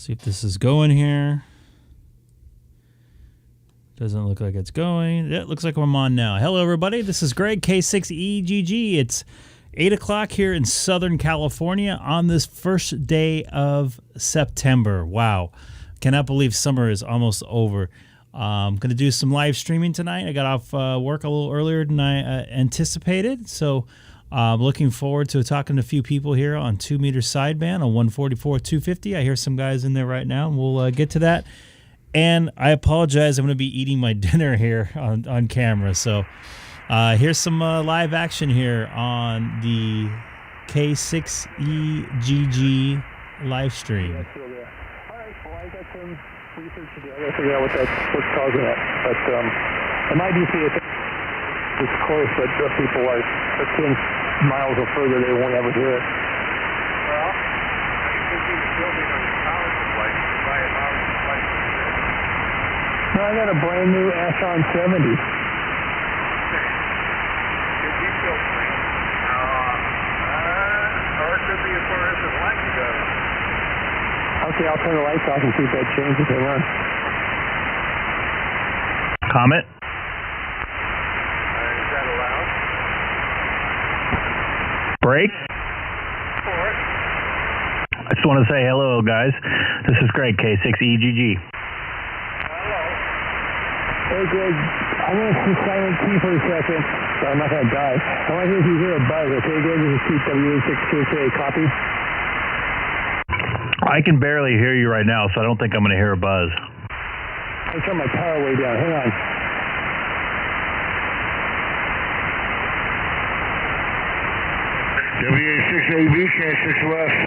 See if this is going here. Doesn't look like it's going. It looks like I'm on now. Hello, everybody. This is Greg, K6EGG. It's 8 o'clock here in Southern California on this first day of September. Wow. Cannot believe summer is almost over. I'm going to do some live streaming tonight. I got off work a little earlier than I anticipated. So I'm looking forward to talking to a few people here on 2 meter sideband on 144-250. I hear some guys in there right now, and we'll get to that. And I apologize. I'm going to be eating my dinner here on camera. So here's some live action here on the K6EGG live stream. All right, well, I got some research to do. I got to figure out what's causing it. But it might be it's close, but people are 10 miles or further, they won't ever hear it. Well, you could be building on your power supply. You can buy a power supply. No, I got a brand new Icom 70. Could be filtering. Or it could be a fluorescent light you got. Okay, I'll turn the lights off and see if that changes. Hang on. Comment? Is that allowed? Break? For it. I just want to say hello, guys. This is Greg, K6EGG. Hello. Hey, Greg, I'm going to see silent key for a second, so I'm not going to die. I want to hear if you hear a buzz, okay, Greg? This is T6WA6KK. Copy? I can barely hear you right now, so I don't think I'm going to hear a buzz. I'll turn my power way down. Hang on. WA6AB, K6 West.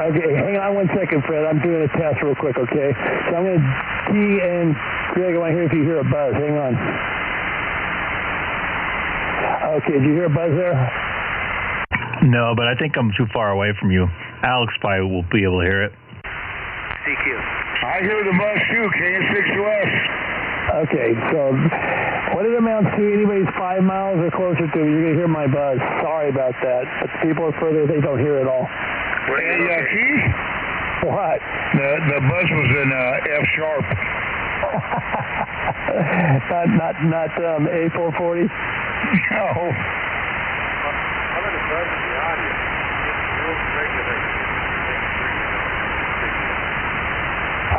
Okay, hang on 1 second, Fred. I'm doing a test real quick, okay? So I'm going to key and Greg, I want to hear if you hear a buzz. Hang on. Okay, did you hear a buzz there? No, but I think I'm too far away from you. Alex probably will be able to hear it. CQ. I hear the buzz too, K6 West. Okay, so what it amounts to, anybody's 5 miles or closer to, you're going to hear my buzz. Sorry about that. But people are further, they don't hear it all. Hey, Keith? What? The buzz was in F sharp. not A440? No. How about the buzz in the audio? Rules regulate.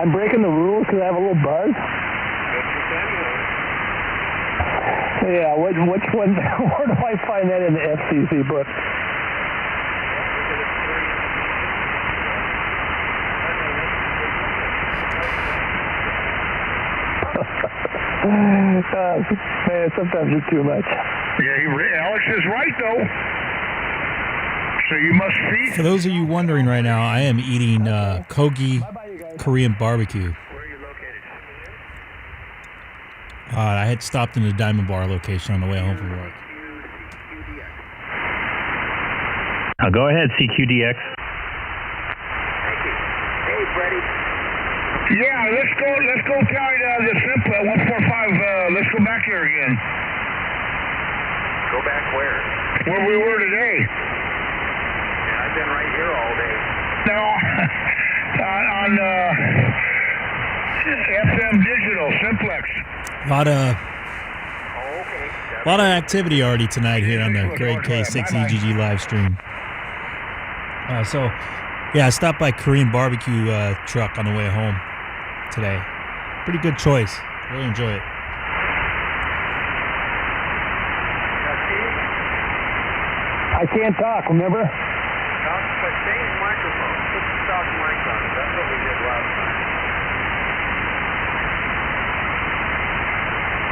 I'm breaking the rules because I have a little buzz? Yeah, which one? Where do I find that in the FCC book? Man, sometimes it's too much. Yeah, Alex is right, though. So you must feed. For those of you wondering right now, I am eating Kogi Korean barbecue. Where are you located? I had stopped in the Diamond Bar location on the way home from work. Go ahead, CQDX. Thank you. Hey, Freddie. Yeah, let's go carry the SIP 145. Let's go back here again. Go back where? Where we were today. Yeah, I've been right here all day. No, on FM Digital, Simplex. A lot of activity already tonight here on the Greg K6EGG live stream. I stopped by Korean barbecue truck on the way home today. Pretty good choice. Really enjoy it. I can't talk, remember? But stay in the microphone. Put the stock mic on. That's what we did last time.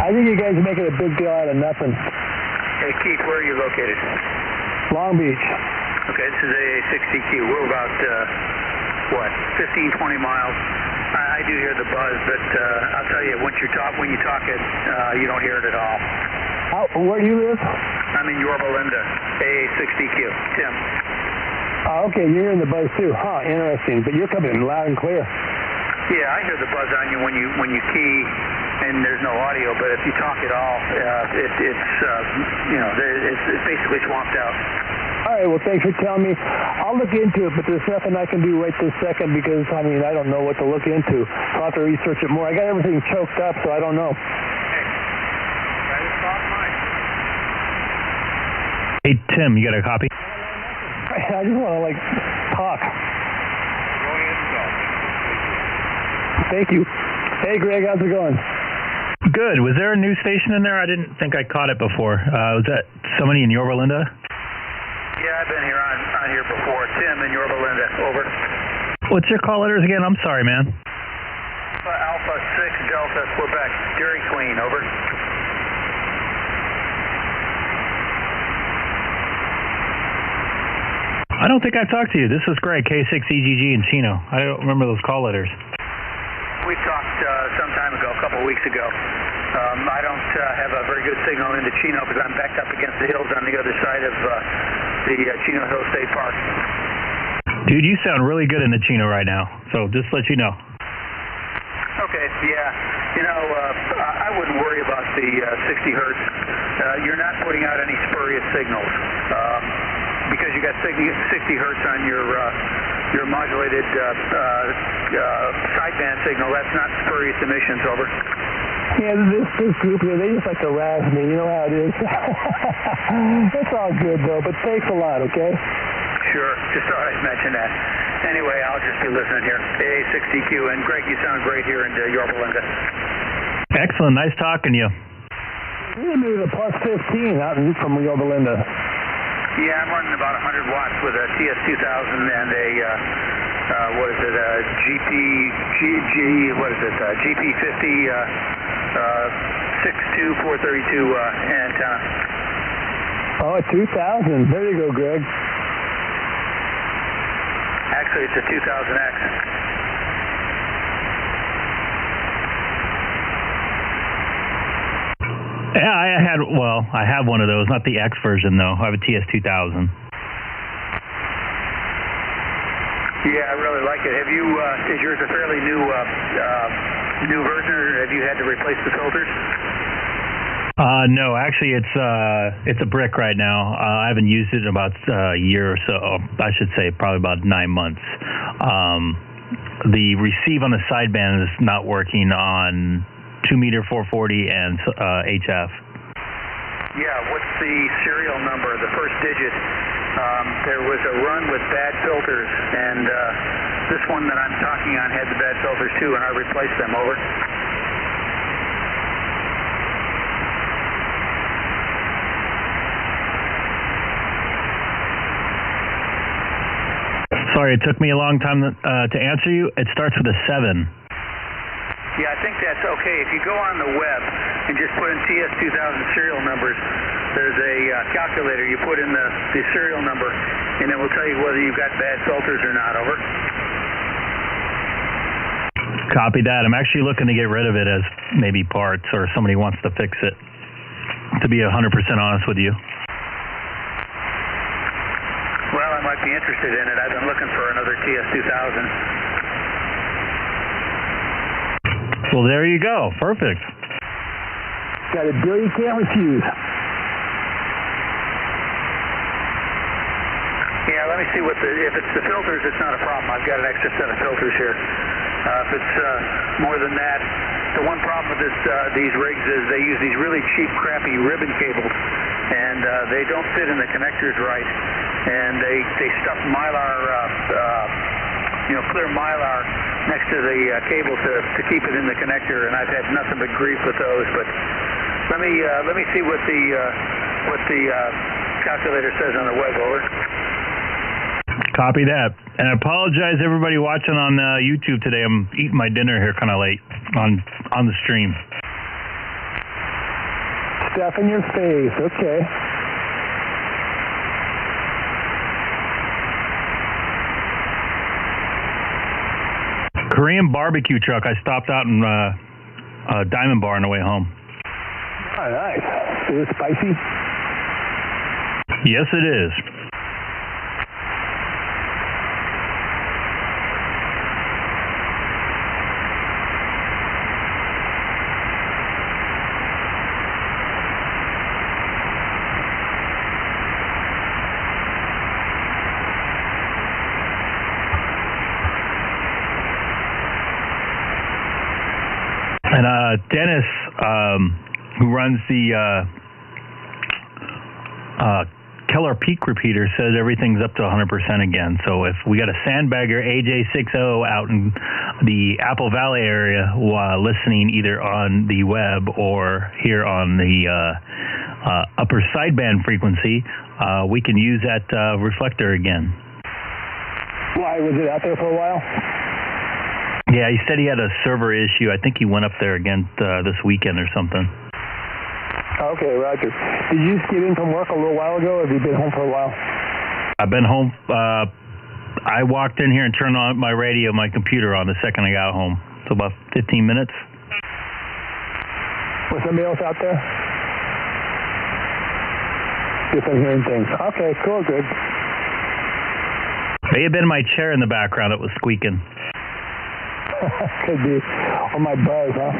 I think you guys are making a big deal out of nothing. Hey, Keith, where are you located? Long Beach. Okay, this is AA6CQ. We're about, 15, 20 miles. I do hear the buzz, but I'll tell you, when you talk it, you don't hear it at all. Where do you live? I'm in Yorba Linda, AA6CQ. Tim. Oh, okay, you're hearing the buzz too. Huh, interesting. But you're coming in loud and clear. Yeah, I hear the buzz on you when you key, and there's no audio. But if you talk at all, it's basically swamped out. All right, well, thanks for telling me. I'll look into it, but there's nothing I can do right this second because, I mean, I don't know what to look into. I'll have to research it more. I got everything choked up, so I don't know. Hey, Tim, you got a copy? I just want to, like, talk. Go ahead and go. Thank you. Hey, Greg, how's it going? Good. Was there a news station in there? I didn't think I caught it before. Was that somebody in Yorba Linda? Yeah, I've been here on here before. Tim in Yorba Linda, over. What's your call letters again? I'm sorry, man. Alpha 6 Delta, Quebec, Dairy Queen, over. I don't think I talked to you. This is Greg, K6EGG in Chino. I don't remember those call letters. We talked some time ago, a couple of weeks ago. I don't have a very good signal into Chino because I'm backed up against the hills on the other side of the Chino Hill State Park. Dude, you sound really good in the Chino right now, so just let you know. Okay, yeah. You know, I wouldn't worry about the 60 hertz. You're not putting out any spurious signals because you got 60 hertz on your modulated sideband signal. That's not spurious emissions, over. Yeah, this group here, they just like to razz me. You know how it is. It's all good, though, but thanks a lot, okay? Sure. Just thought I'd mention that. Anyway, I'll just be listening here. K6EGG, and Greg, you sound great here in Yorba Linda. Excellent. Nice talking to you. You're maybe the plus 15 out from Yorba Linda. Yeah, I'm running about 100 watts with a TS2000 and a, what is it, GP50 62432 antenna. Oh, 2000. There you go, Greg. Actually, it's a 2000X. Yeah, I have one of those, not the X version though. I have a TS2000. Yeah, I really like it. Have you, is yours a fairly new version, or have you had to replace the filters? No, actually it's a brick right now. I haven't used it in about a year or so. I should say probably about 9 months. The receive on the sideband is not working on 2-meter 440 and HF. Yeah, what's the serial number, the first digit? There was a run with bad filters, and this one that I'm talking on had the bad filters too, and I replaced them, over. Sorry, it took me a long time to answer you. It starts with a 7. Yeah, I think that's okay. If you go on the web and just put in TS2000 serial numbers, there's a calculator. You put in the serial number, and it will tell you whether you've got bad filters or not, over. Copy that. I'm actually looking to get rid of it as maybe parts, or somebody wants to fix it, to be 100% honest with you. Well, I might be interested in it. I've been looking for another TS2000. Well, there you go. Perfect. Got a deal you can't refuse. Yeah, let me see what if it's the filters, it's not a problem. I've got an extra set of filters here. If it's more than that, the one problem with these rigs is they use these really cheap, crappy ribbon cables, and they don't fit in the connectors right, and they stuff mylar, clear mylar next to the cable to keep it in the connector, and I've had nothing but grief with those. But let me see what the calculator says on the web, over. Copy that. And I apologize everybody watching on YouTube today. I'm eating my dinner here kind of late on the stream. Stuff in your face. Okay. Korean barbecue truck. I stopped out in Diamond Bar on the way home. Oh, nice. Is it spicy? Yes, it is. And Dennis, who runs the Keller Peak repeater, says everything's up to 100% again. So if we got a sandbagger AJ60 out in the Apple Valley area listening either on the web or here on the upper sideband frequency, we can use that reflector again. Why, was it out there for a while? Yeah, he said he had a server issue. I think he went up there again this weekend or something. Okay, Roger. Did you just get in from work a little while ago, or have you been home for a while? I've been home. I walked in here and turned on my radio, my computer on the second I got home. So about 15 minutes. Was somebody else out there? If I'm hearing things. Okay, cool, good. May have been my chair in the background that was squeaking. Could be. Or my buzz, huh?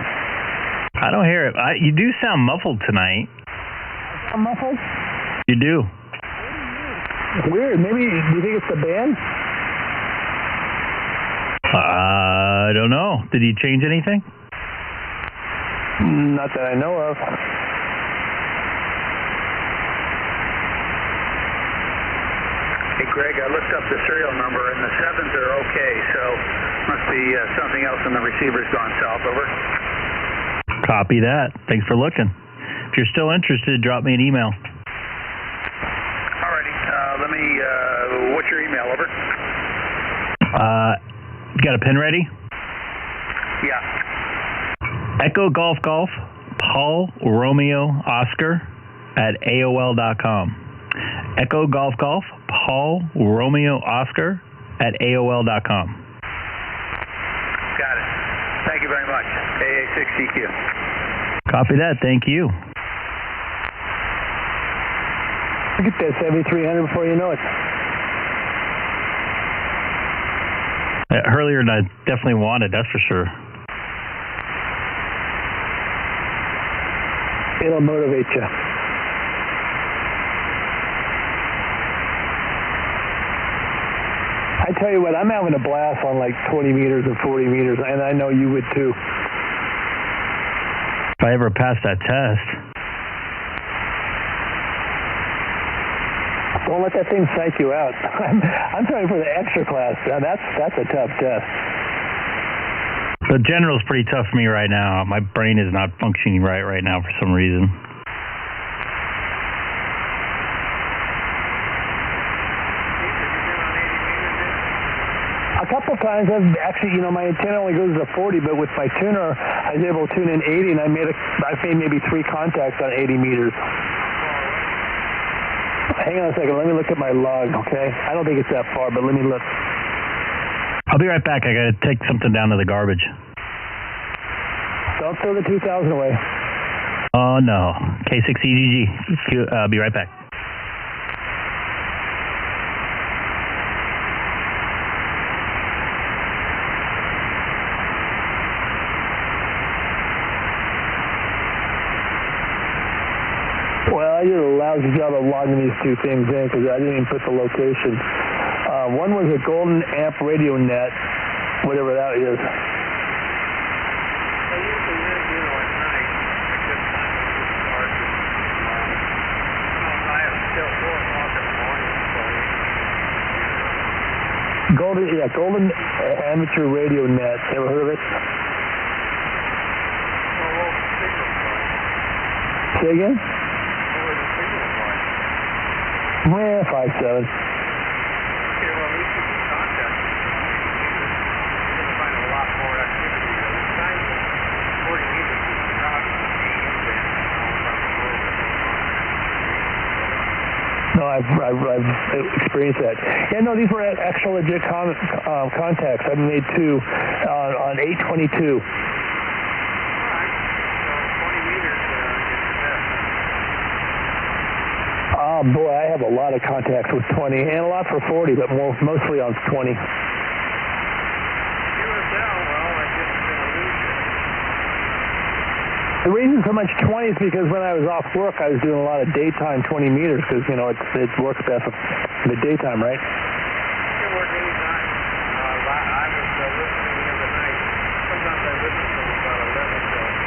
I don't hear it. You do sound muffled tonight. I sound muffled? You do. Weird. Maybe, do you think it's the band? I don't know. Did you change anything? Not that I know of. Hey, Greg, I looked up the serial number, and the 7s are okay, so must be something else in the receiver's gone south. Over. Copy that. Thanks for looking. If you're still interested, drop me an email. Alrighty. Let me, what's your email? Over. You got a pen ready? Yeah. Echo Golf Golf, Paul Romeo Oscar at AOL.com. Echo Golf Golf, Paul Romeo Oscar at AOL.com. Got it. Thank you very much. K6EGG. Copy that. Thank you. Look at that 7300 before you know it. Earlier than I definitely wanted, that's for sure. It'll motivate you. I tell you what, I'm having a blast on like 20 meters and 40 meters, and I know you would too. If I ever pass that test. Don't let that thing psych you out. I'm trying for the extra class. Now that's a tough test. The general's pretty tough for me right now. My brain is not functioning right now for some reason. A couple times I've actually, my antenna only goes to 40, but with my tuner, I was able to tune in 80, and I've made maybe 3 contacts on 80 meters. Hang on a second. Let me look at my log, okay? I don't think it's that far, but let me look. I'll be right back. I got to take something down to the garbage. Don't throw the 2000 away. Oh, no. K6EGG. I'll be right back. Well, I did a lousy job of logging these 2 things in because I didn't even put the location. One was a Golden Amp Radio Net, whatever that is. Golden Amateur Radio Net. Ever heard of it? Say again? 5.7. No, I've experienced that. Yeah, no, these were actual legit contacts. I've made 2 on 822. Boy, I have a lot of contacts with 20, and a lot for 40, but mostly on 20. The reason so much 20 is because when I was off work, I was doing a lot of daytime 20 meters because, it works best in the daytime, right? You can work anytime. I was listening the other night. Sometimes I listen till about 11 till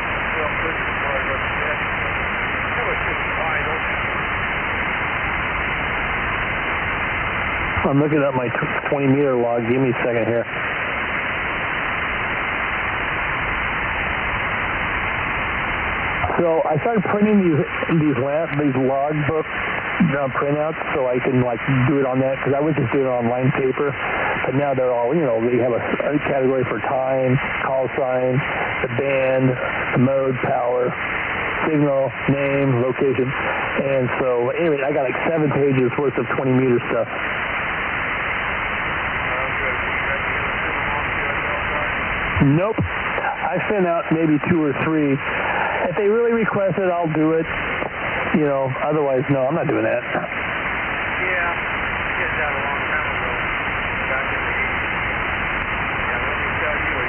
I'm looking at my 20-meter log. Give me a second here. So I started printing these log book printouts so I can like do it on that, because I was just doing it on line paper, but now they're all, they have a category for time, call sign, the band, the mode, power, signal, name, location, and so anyway, I got like 7 pages worth of 20-meter stuff. Nope. I sent out maybe 2 or 3. If they really request it, I'll do it. Otherwise, no, I'm not doing that. Yeah, I did that a long time ago, back in the 80s. Yeah, let me tell you,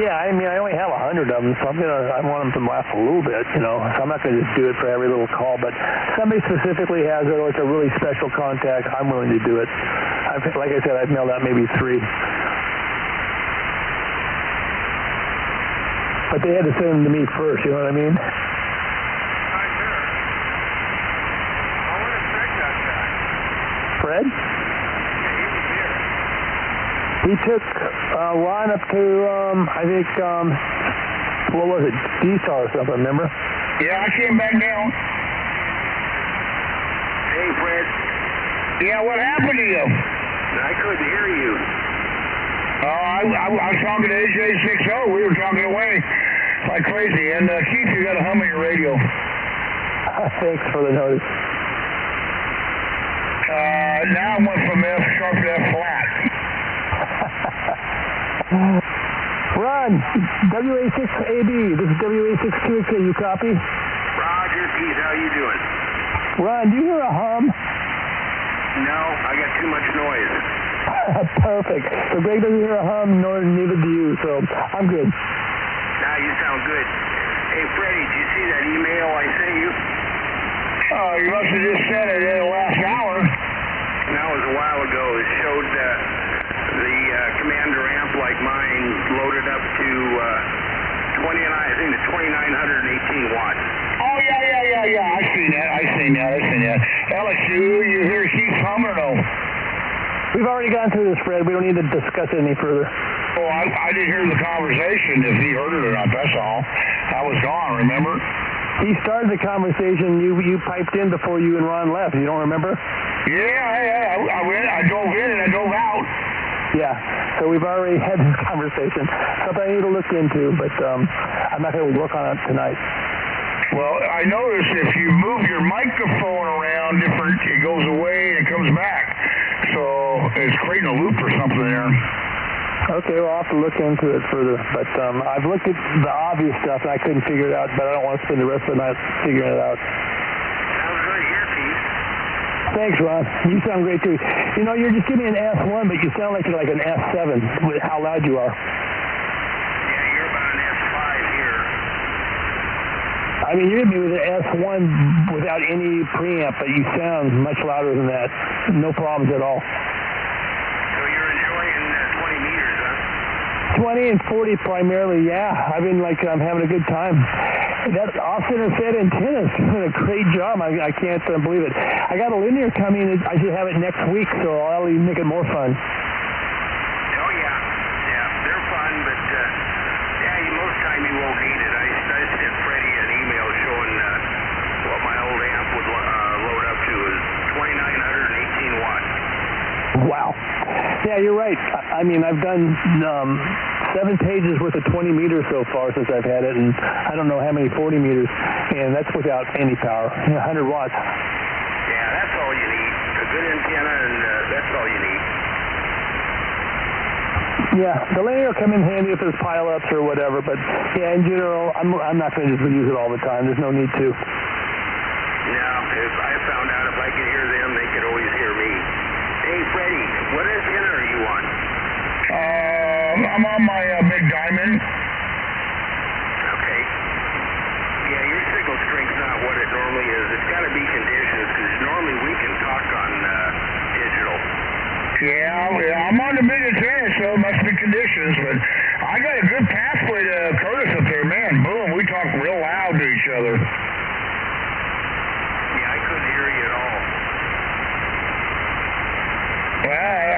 Yeah, I only have 100 of them, so I want them to last a little bit, so I'm not going to just do it for every little call, but somebody specifically has it, or it's a really special contact, I'm willing to do it. Like I said, I've mailed out maybe 3. But they had to send them to me first, you know what I mean? Fred? He took Ron up to, I think, what was it, D-Star or something, remember? Yeah, I came back down. Hey, Fred. Yeah, what happened to you? I couldn't hear you. I was talking to AJ60. We were talking away like crazy. And Keith, you got a hum on your radio. Thanks for the notice. Now I went from F sharp to F flat. Ron, WA6AB. This is WA6QK. You copy? Roger, Keith. How you doing? Ron, do you hear a hum? No, I got too much noise. Perfect. So Greg doesn't hear a hum, nor neither do you, so I'm good. Now you sound good. Hey, Freddie, did you see that email I sent you? Oh, you must have just sent it in the last hour. That was a while ago. It showed the commander amp like mine loaded up to 2,918 watts. Oh, yeah. I seen that. LSU, you hear Keith hum or no? We've already gone through this, Fred. We don't need to discuss it any further. Oh, I didn't hear the conversation, if he heard it or not, that's all. I was gone, remember? He started the conversation. You piped in before you and Ron left. You don't remember? Yeah. I drove in and I drove out. Yeah. So we've already had this conversation. Something I need to look into, but I'm not going to work on it tonight. Well, I noticed if you move your microphone around different, it goes away and it comes back. So it's creating a loop or something there. Okay, well, I'll have to look into it further. But I've looked at the obvious stuff and I couldn't figure it out, but I don't want to spend the rest of the night figuring it out. Sounds good here, Keith. Thanks, Ron. You sound great, too. You're just giving me an S1, but you sound like you're like an S7 with how loud you are. Yeah, you're about an S5 here. I mean, you hit me with an S1 without any preamp, but you sound much louder than that. No problems at all. So you're enjoying 20 meters, huh? 20 and 40 primarily, yeah. I'm having a good time. That off-center fed antenna is doing a great job. I can't believe it. I got a linear coming. I should have it next week, so I'll even make it more fun. Oh, yeah. Yeah, they're fun, but most time you won't need it. I sent Freddie an email showing what my old amp would load up to is 2,918 watts. Wow. Yeah, you're right. I've done 7 pages worth of 20 meters so far since I've had it, and I don't know how many 40 meters, and that's without any power, 100 watts. Yeah, that's all you need. A good antenna, and that's all you need. Yeah, the linear will come in handy if there's pile-ups or whatever, but yeah, in general, I'm not going to just use it all the time. There's no need to. No, if I found out if I could hear them, they could always hear me. Hey, Freddie, what antenna are you on? I'm on my big diamond. Okay. Yeah, your signal strength's not what it normally is. It's got to be conditions, because normally we can talk on digital. Yeah, I'm on the big antenna, so it must be conditions, but I got a good pathway to Curtis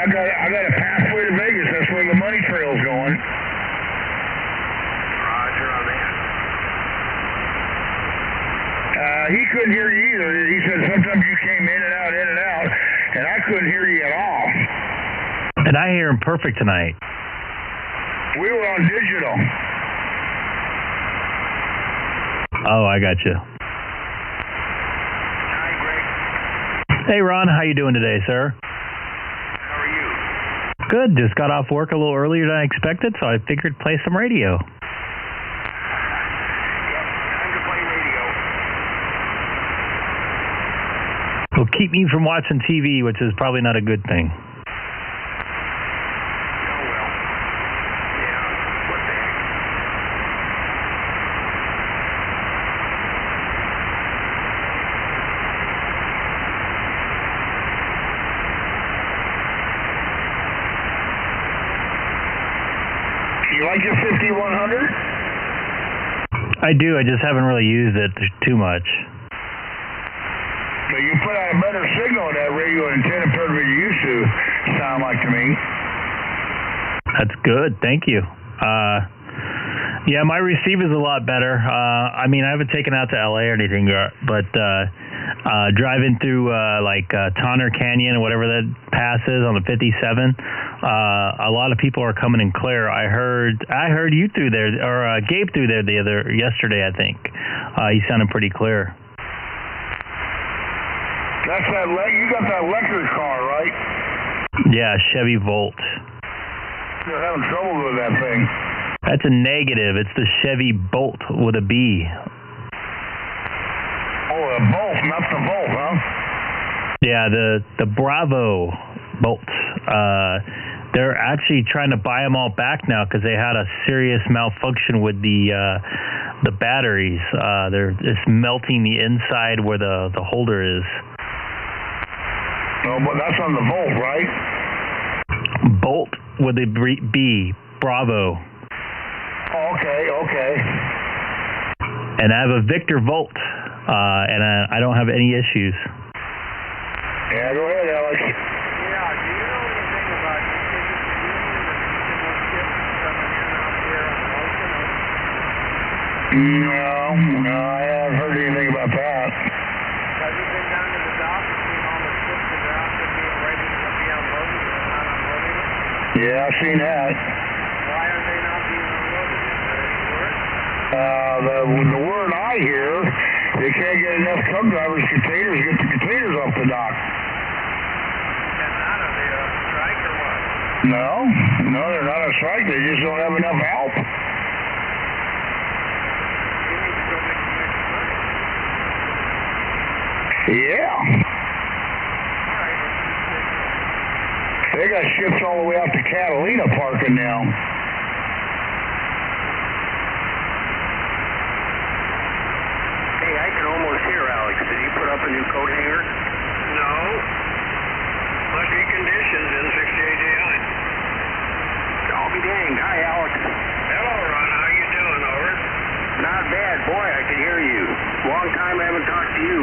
I got a pathway to Vegas. That's where the money trail's going. Roger on that. He couldn't hear you either. He said sometimes you came in and out, and I couldn't hear you at all. And I hear him perfect tonight. We were on digital. Oh, I got you. Hi, Greg. Hey, Ron, how you doing today, sir? How are you? Good. Just got off work a little earlier than I expected, so I figured play some radio. Yep, time to play radio. Will keep me from watching TV, which is probably not a good thing. Oh, well. Yeah, what the heck? You like your 5100? I do. I just haven't really used it too much. But you put out a better signal on that radio antenna compared to what you used to sound like to me. That's good. Thank you. Yeah, my receiver's a lot better. I mean, I haven't taken out to LA or anything, but driving through Tonner Canyon or whatever that pass is on the 57, a lot of people are coming in clear. I heard you through there, or Gabe through there yesterday, I think. He sounded pretty clear. That's you got that electric car, right? Yeah, Chevy Volt. You're having trouble with that thing. That's a negative. It's the Chevy Bolt with a B. Oh, a Bolt, not the Volt, huh? Yeah, the Bravo Bolt. They're actually trying to buy them all back now because they had a serious malfunction with the batteries. It's melting the inside where the holder is. Oh, but that's on the Volt, right? Bolt with a B. Bravo. Oh, okay. And I have a Victor Volt, and I don't have any issues. Yeah, go ahead, Alex. Yeah, do you know anything about No, I haven't heard anything about that. Have you been down to the dock and seen all the ships that are out there being ready to be unloaded and not unloaded? Yeah, I've seen that. Why are they not being unloaded? Is there any word? The word I hear, they can't get enough truck drivers, containers, get the containers off the dock. And not are they on strike or what? No, they're not on strike. They just don't have enough help. You need to go make some extra money. Yeah. All right, let's just take that. They got ships all the way out to Catalina parking now. Hey, I can almost hear Alex. Did you put up a new coat hanger? No. Must be conditions in 68JI. I'll be danged. Hi, Alex. Hello, Ron. How you doing? Over. Not bad. Boy, I can hear you. Long time I haven't talked to you.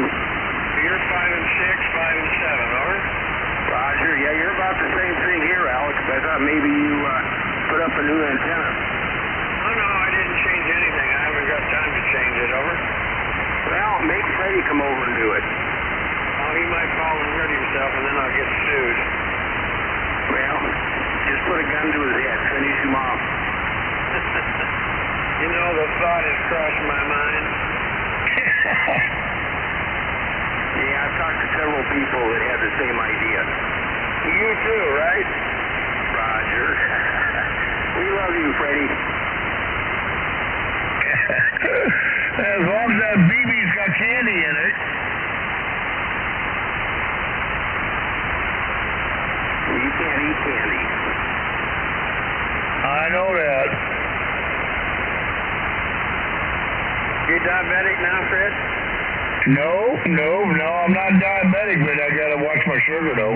You're 5 and 6, 5 and 7. Over. Roger. Yeah, you're about the same thing here, Alex. I thought maybe you put up a new antenna. Oh, no, I didn't change anything. I haven't got time to change it. Over. Well, make Freddie come over and do it. Oh, he might fall and hurt himself, and then I'll get sued. Well, just put a gun to his head, finish him off. You know, the thought has crossed my mind. Yeah, I've talked to several people that had the same idea. You too, right? Roger. We love you, Freddie. As long as that BB's got candy in it. You can't eat candy. I know that. You diabetic now, Fred? No, I'm not diabetic, but I gotta watch my sugar though.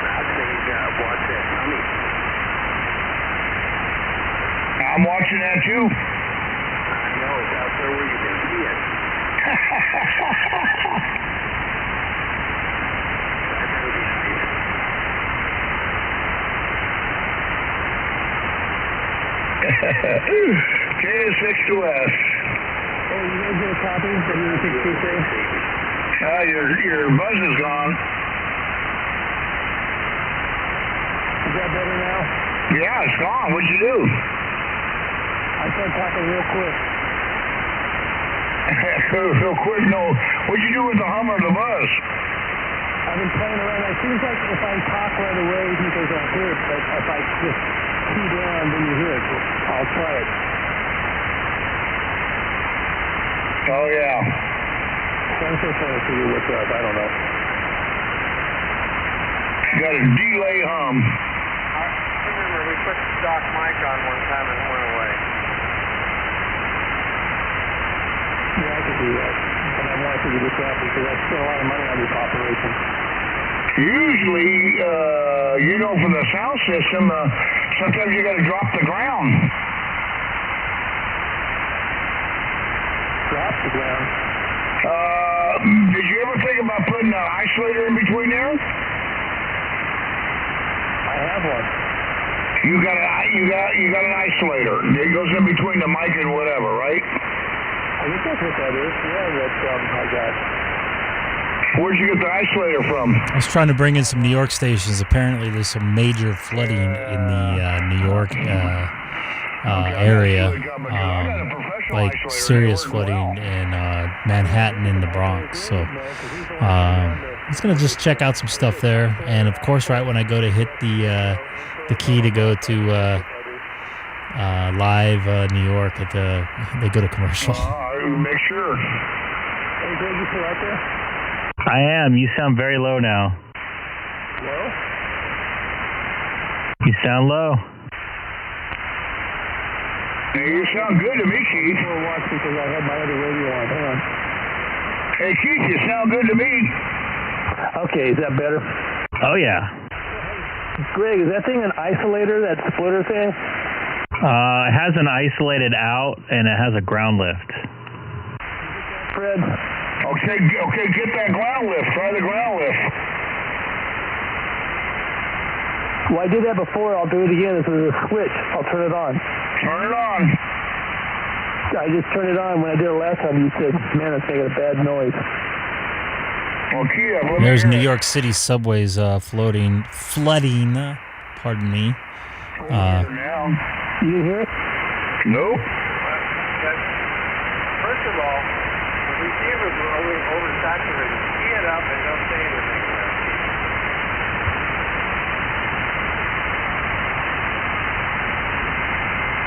I'd say you gotta watch that tummy. I'm watching that too. I know it's out there where you can see it. K6-2S. Hey, you guys get a copy of your 6 Your buzz is gone. Is that better now? Yeah, it's gone. What'd you do? I started talking real quick. Real quick, no. What'd you do with the hum or the buzz? I've been playing around. It seems like if I talk right away, you guys don't hear it, but if I just key down, then you hear it. I'll try it. Oh, yeah. I'm still trying to figure what's up. I don't know. Got a delay hum. I remember we put the stock mic on one time and it went away. Yeah, I could do that. But I want to figure this out because I spent a lot of money on this operation. Usually, for the sound system, sometimes you got to drop the ground. Drop the ground. Did you ever think about putting an isolator in between there? I have one. You got an isolator. It goes in between the mic and whatever, right? I think that's what that is. Yeah, that I got. Where'd you get the isolator from? I was trying to bring in some New York stations. Apparently, there's some major flooding in the New York area, like serious flooding in Manhattan and the Bronx. So I was gonna just check out some stuff there, and of course, right when I go to hit the key to go to live New York, they go to commercial. Make sure. Hey, Greg, you still out there? I am. You sound very low now. Hello? You sound low. Hey, you sound good to me, Keith. We'll watch because I had my other radio on. Hang on. Hey, Keith, you sound good to me. Okay, is that better? Oh, yeah. Greg, is that thing an isolator, that splitter thing? It has an isolated out, and it has a ground lift. Fred? Okay, get that ground lift. Try the ground lift. Well, I did that before. I'll do it again. If there's a switch, I'll turn it on. Turn it on. I just turned it on. When I did it last time, you said, man, it's making a bad noise. Okay, There's New York City subways flooding. Pardon me. You didn't hear it? Nope. First of all, the receivers were oversaturated. Key it up and don't say anything there.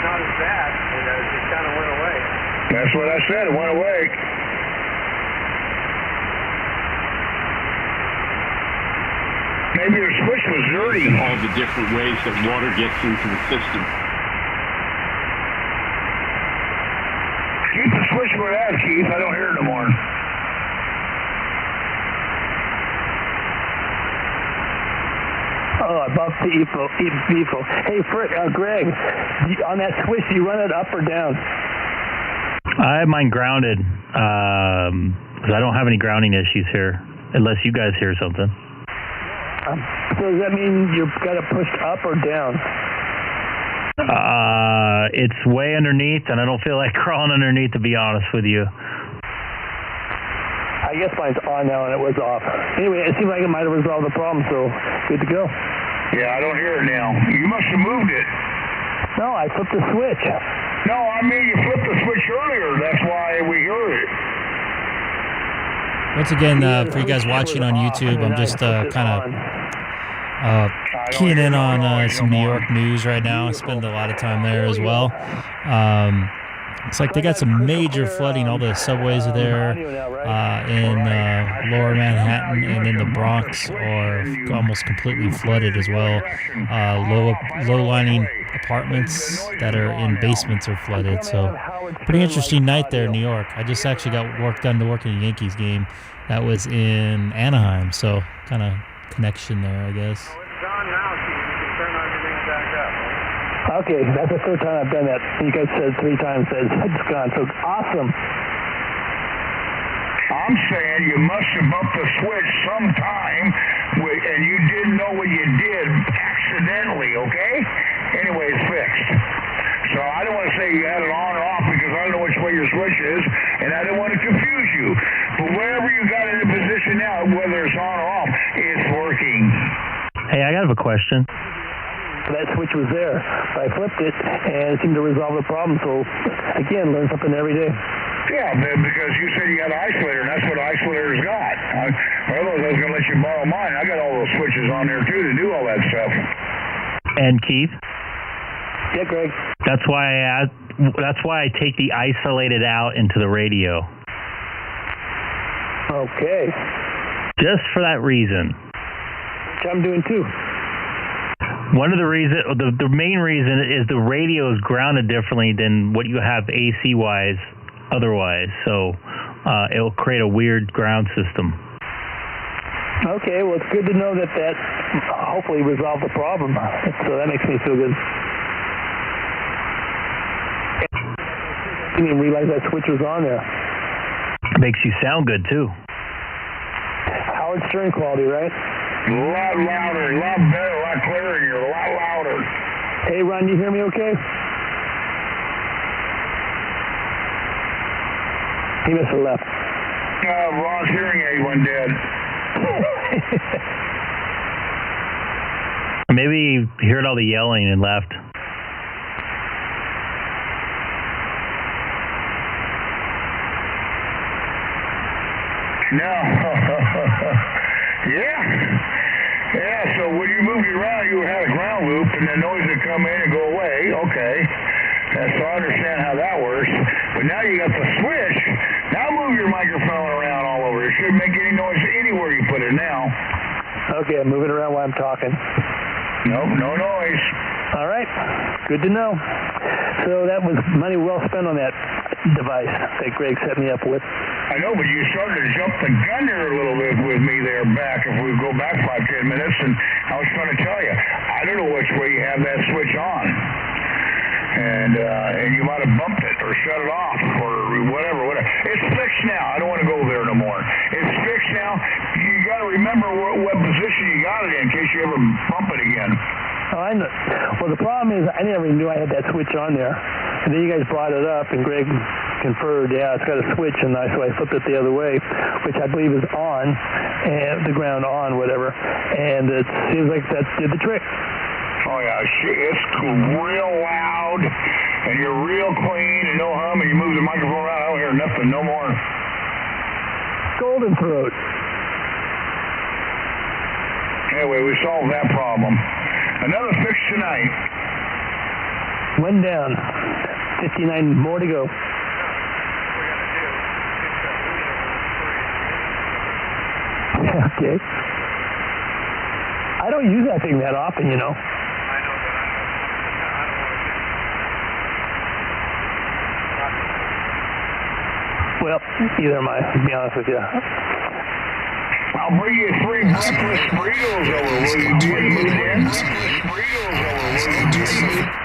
Not as bad, it kind of went away. That's what I said. It went away. Maybe your switch was dirty. All the different ways that water gets into the system. Keep the switch where it is, Keith. I don't hear it no more. Oh, above the EFO. Hey, Greg, on that switch, do you run it up or down? I have mine grounded, because I don't have any grounding issues here, unless you guys hear something. So does that mean you've got it pushed up or down? It's way underneath, and I don't feel like crawling underneath, to be honest with you. I guess mine's on now and it was off. Anyway, it seemed like it might have resolved the problem, so good to go. Yeah, I don't hear it now. You must have moved it. No, I flipped the switch. No, I mean you flipped the switch earlier. That's why we heard it. Once again, for you guys watching on YouTube, I'm just kind of keying in on some New York news right now. I spend a lot of time there as well. Looks like they got some major flooding. All the subways are there in lower Manhattan and in the Bronx are almost completely flooded as well. Low-lining apartments that are in basements are flooded. So pretty interesting night there in New York. I just actually got work done to work in a Yankees game that was in Anaheim. So kind of connection there, I guess. It's on now, so you can turn everything back up. Okay, that's the third time I've done that. You guys said 3 times that it's gone, so awesome. I'm saying you must have bumped the switch sometime, and you didn't know what you did accidentally, okay? Anyway, it's fixed. So I don't want to say you had it on or off because I don't know which way your switch is, and I don't want to confuse you. But wherever you got it in position now, whether it's on or off, it's working. Hey, I have a question. That switch was there. So I flipped it, and it seemed to resolve the problem. So, again, learn something every day. Yeah, because you said you got an isolator, and that's what isolator's got. Otherwise, I was going to let you borrow mine. I got all those switches on there, too, to do all that stuff. And Keith? Yeah, Greg. That's why I take the isolated out into the radio. Okay. Just for that reason. Which I'm doing, too. One of the reasons, the main reason is the radio is grounded differently than what you have AC-wise otherwise. So it'll create a weird ground system. Okay, well, it's good to know that hopefully resolved the problem. So that makes me feel good. I didn't even realize that switch was on there. Makes you sound good, too. Howard Stern quality, right? A lot louder, a lot better, a lot clearer, and you're a lot louder. Hey, Ron, you hear me okay? He must have left. Ron's hearing aid went dead. Maybe he heard all the yelling and left. No. Yeah, so when you moved it around, you had a ground loop, and the noise would come in and go away. Okay. So I understand how that works. But now you got the switch. Now move your microphone around all over. It shouldn't make any noise anywhere you put it now. Okay, I'm moving around while I'm talking. Nope, no noise. All right, good to know. So that was money well spent on that device that Greg set me up with. I know, but you started to jump the gun here a little bit with me there back. If we go back 5-10 minutes, and I was trying to tell you, I don't know which way you have that switch on. And you might have bumped it or shut it off or whatever. It's fixed now. I don't want to go there no more. It's fixed now. You got to remember what position you got it in case you ever bump it again. Oh, I know. Well, the problem is I never even knew I had that switch on there. And then you guys brought it up, and Greg conferred, yeah, it's got a switch, and so I flipped it the other way, which I believe is on, and the ground on, whatever. And it seems like that did the trick. Oh, yeah, it's real loud, and you're real clean, and no hum, and you move the microphone around, I don't hear nothing, no more. Golden throat. Anyway, we solved that problem. Another fix tonight. One down. 59 more to go. Okay. I don't use that thing that often, you know. Well, either am I, to be honest with you. I'll bring you 3 breakfast burritos over, will you?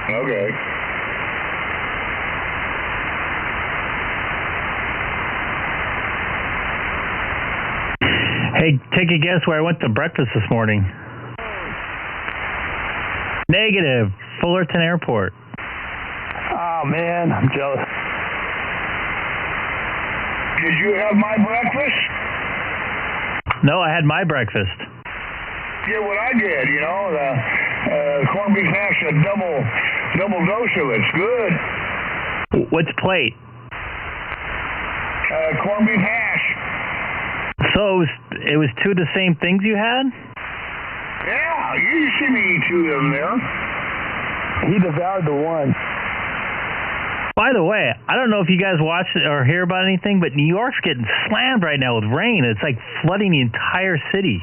Okay. Hey, take a guess where I went to breakfast this morning. Negative. Fullerton Airport. Oh, man, I'm jealous. Did you have my breakfast? No, I had my breakfast. Yeah, what I did, you know, the corned beef hash, a double dose of it. It's good. What's plate? Corned beef hash. So it was 2 of the same things you had? Yeah, you see me eat 2 of them there. He devoured the one. By the way, I don't know if you guys watch or hear about anything, but New York's getting slammed right now with rain. It's like flooding the entire city.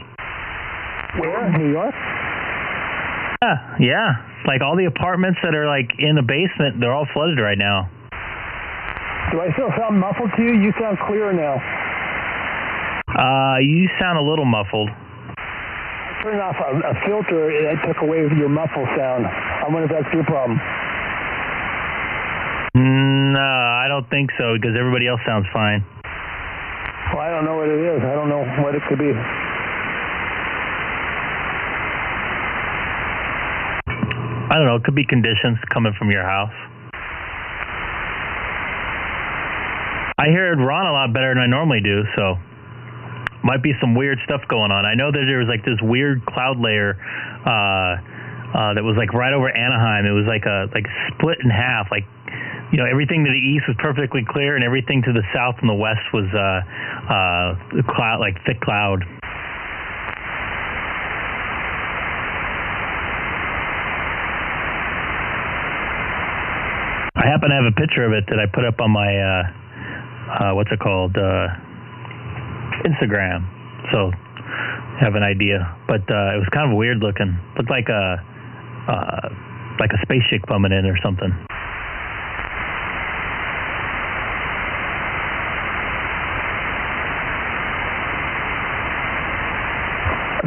Where? New York? Yeah. Like all the apartments that are like in the basement, they're all flooded right now. Do I still sound muffled to you? You sound clearer now. You sound a little muffled. I turned off a filter and it took away your muffled sound. I wonder if that's your problem. No, I don't think so, because everybody else sounds fine. Well, I don't know what it is. I don't know what it could be. I don't know. It could be conditions coming from your house. I hear Ron a lot better than I normally do, so might be some weird stuff going on. I know that there was like this weird cloud layer that was like right over Anaheim. It was like split in half. Like, you know, everything to the east was perfectly clear, and everything to the south and the west was cloud, like thick cloud. I happen to have a picture of it that I put up on my Instagram, so I have an idea. But it was kind of weird looking. Looked like a spaceship coming in or something.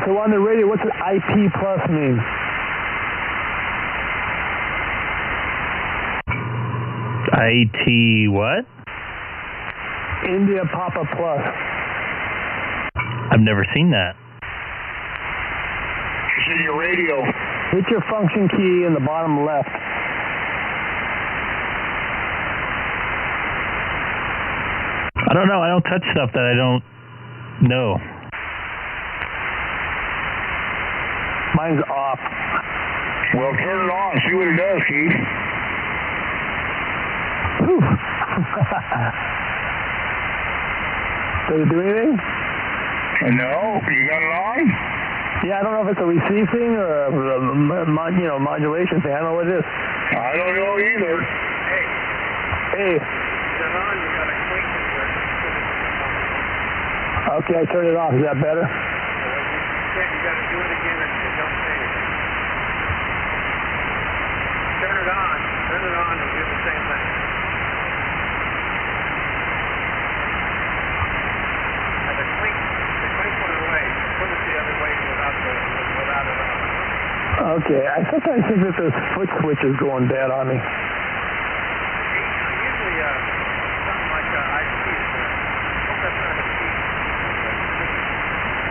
So on the radio, what's an IP plus mean? IT what? India Papa Plus. I've never seen that. It's in your radio. Hit your function key in the bottom left. I don't know. I don't touch stuff that I don't know. Mine's off. Well, turn it on. See what it does, Keith. Does it do anything? No, you got it on? Yeah, I don't know if it's a receive thing or a modulation thing. I don't know what it is. I don't know either. Hey. Okay, I turned it off. Is that better? You got to do it again and don't say anything. Turn it on and do the same thing. And the clink went away. Put it the other way without it on. Okay, I sometimes think that this foot switch is going bad on me. Usually something like IP is hook up on the key.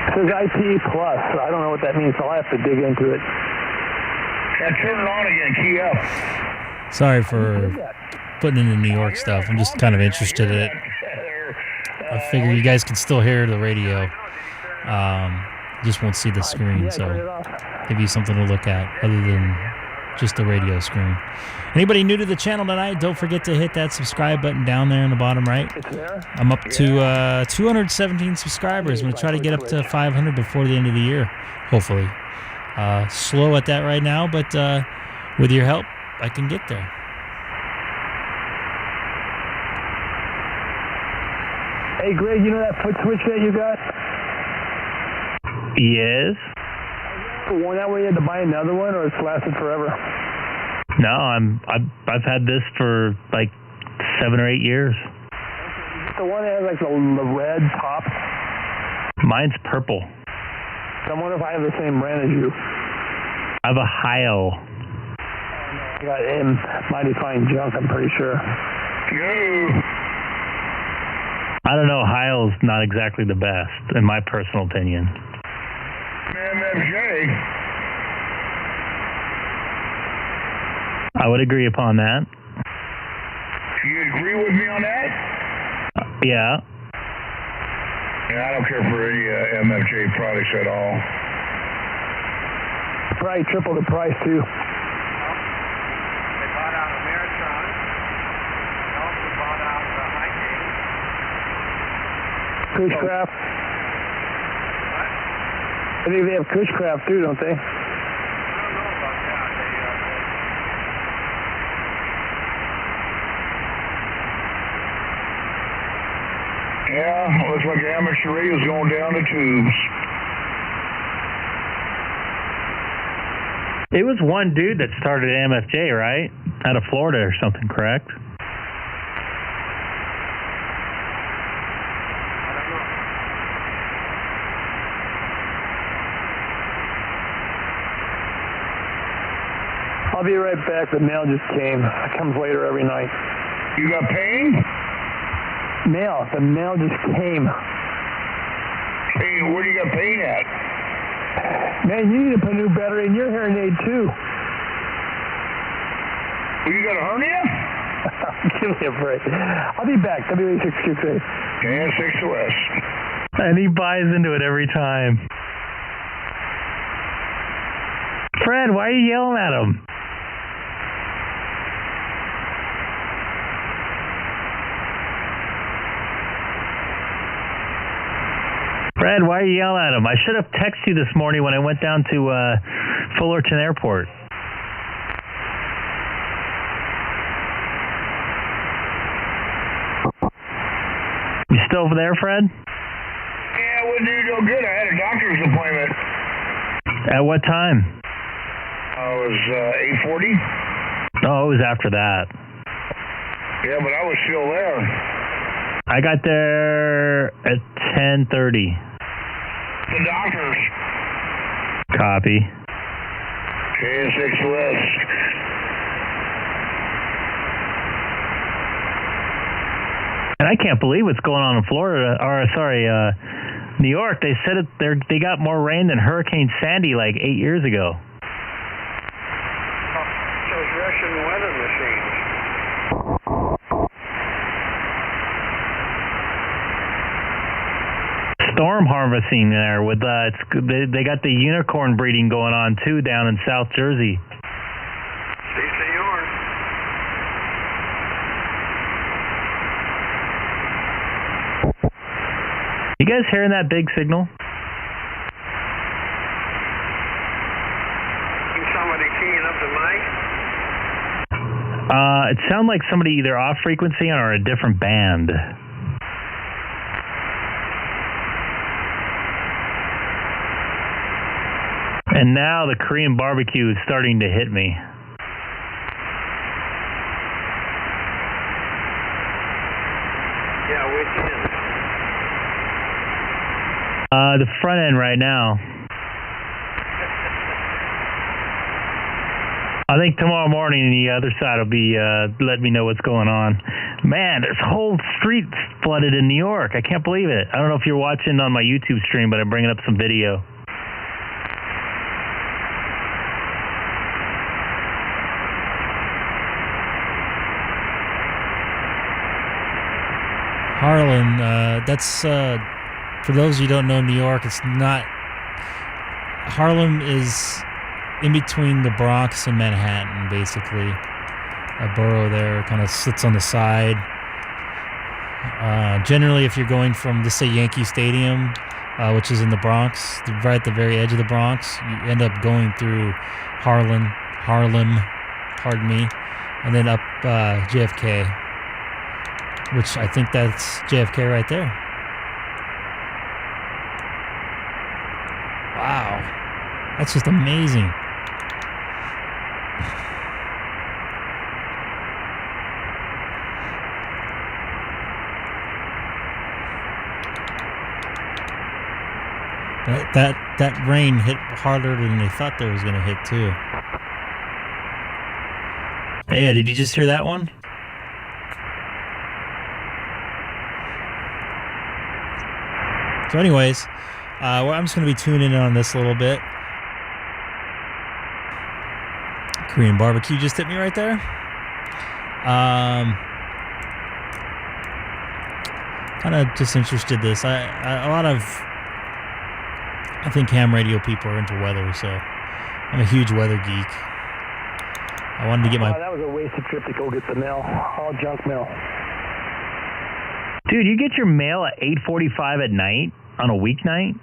It says IP plus. I don't know what that means, so I'll have to dig into it. Yeah, turn it on again. Key up. Sorry for putting in the New York stuff. I'm just kind of interested in it. I figure you guys can still hear the radio. Just won't see the screen, so give you something to look at other than just the radio screen. Anybody new to the channel tonight, don't forget to hit that subscribe button down there in the bottom right. I'm up to 217 subscribers. I'm going to try to get up to 500 before the end of the year, hopefully. Slow at that right now, but with your help, I can get there. Hey, Greg, you know that foot switch that you got? Yes. One that way you had to buy another one, or it's lasted forever? No, I've had this for like 7 or 8 years. The one that has like the red top? Mine's purple. I wonder if I have the same brand as you. I have a Heil. I got mighty fine junk, I'm pretty sure. I don't know. Heil's not exactly the best, in my personal opinion. MFJ. I would agree upon that. You agree with me on that? Yeah. Yeah, I don't care for any MFJ products at all. Probably triple the price, too. They bought out Ameritron. They also bought out Icom. Cushcraft. I think they have Cushcraft, too, don't they? I don't know about that. Yeah, looks like amateur radio's going down the tubes. It was one dude that started MFJ, right? Out of Florida or something, correct? I'll be right back. The mail just came. It comes later every night. You got pain? Mail. The mail just came. Pain? Where do you got pain at? Man, you need to put a new battery in your hearing aid, too. Well, you got a hernia? Give me a break. I'll be back. WA6QK. K6OS. And he buys into it every time. Fred, why are you yelling at him? Fred, why are you yelling at him? I should have texted you this morning when I went down to Fullerton Airport. You still over there, Fred? Yeah, it wouldn't do no good. I had a doctor's appointment. At what time? It was 8:40. Oh, it was after that. Yeah, but I was still there. I got there at 10:30. The doctors. Copy. K6OS. And I can't believe what's going on in Florida, or sorry, New York. They said they got more rain than Hurricane Sandy like 8 years ago. Those Russian weather machines. Storm harvesting there with they got the unicorn breeding going on too down in South Jersey. Si, senor. You guys hearing that big signal? Somebody keying up the mic? It sounded like somebody either off frequency or a different band. And now the Korean barbecue is starting to hit me. Yeah, which end? The front end right now. I think tomorrow morning the other side will be letting me know what's going on. Man, this whole street's flooded in New York. I can't believe it. I don't know if you're watching on my YouTube stream, but I'm bringing up some video. Harlan, that's for those who don't know New York, it's not. Harlem is in between the Bronx and Manhattan, basically. A borough there, kind of sits on the side. Generally, if you're going from, let's say, Yankee Stadium, which is in the Bronx, right at the very edge of the Bronx, you end up going through Harlem, pardon me, and then up JFK, which I think that's JFK right there. Wow, that's just amazing. That rain hit harder than they thought they was going to hit too. Hey, did you just hear that one? So anyways, well, I'm just going to be tuning in on this a little bit. Korean barbecue just hit me right there. Kind of just interested in this. I think ham radio people are into weather, so I'm a huge weather geek. I wanted to get my... that was a wasted trip to go get the mail. All junk mail. Dude, you get your mail at 8:45 at night on a weeknight?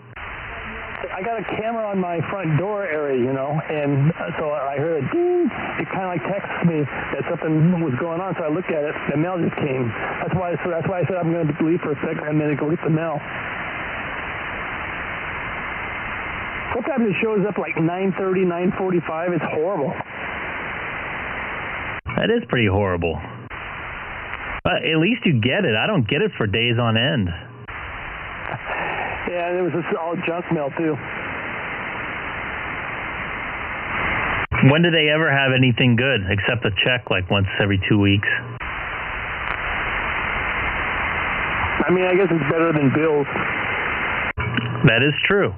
I got a camera on my front door area, you know, and so I heard a ding. It kind of like texted me that something was going on, so I looked at it. The mail just came. That's why I said I'm going to leave for a second and then go get the mail. Sometimes it shows up like 9:30, 9:45. It's horrible. That is pretty horrible. But at least you get it. I don't get it for days on end. Yeah, and it was just all junk mail too. When do they ever have anything good except a check like once every 2 weeks? I mean, I guess it's better than bills. That is true.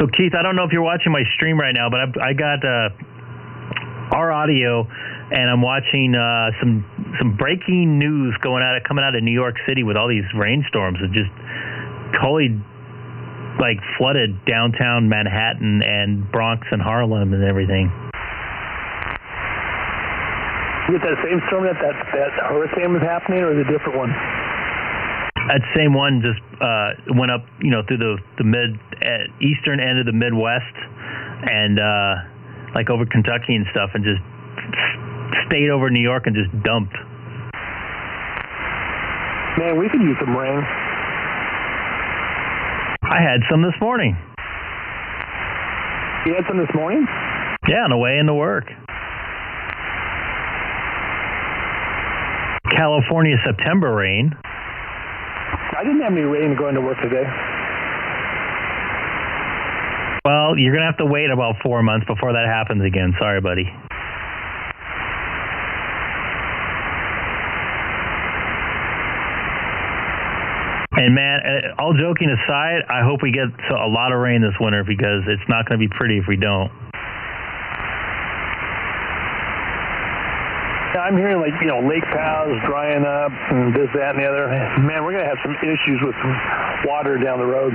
So Keith, I don't know if you're watching my stream right now, but I got our audio, and I'm watching some breaking news coming out of New York City with all these rainstorms that just totally like flooded downtown Manhattan and Bronx and Harlem and everything. You get that same storm that hurricane was happening, or is it a different one? That same one just went up, through the eastern end of the Midwest, and like over Kentucky and stuff, and just stayed over New York and just dumped. Man, we could use some rain. I had some this morning. You had some this morning? Yeah, on the way into work. California September rain. I didn't have any rain going to work today. Well, you're going to have to wait about 4 months before that happens again. Sorry, buddy. And man, all joking aside, I hope we get a lot of rain this winter, because it's not going to be pretty if we don't. I'm hearing lake paths drying up and this, that, and the other. Man, we're going to have some issues with water down the road.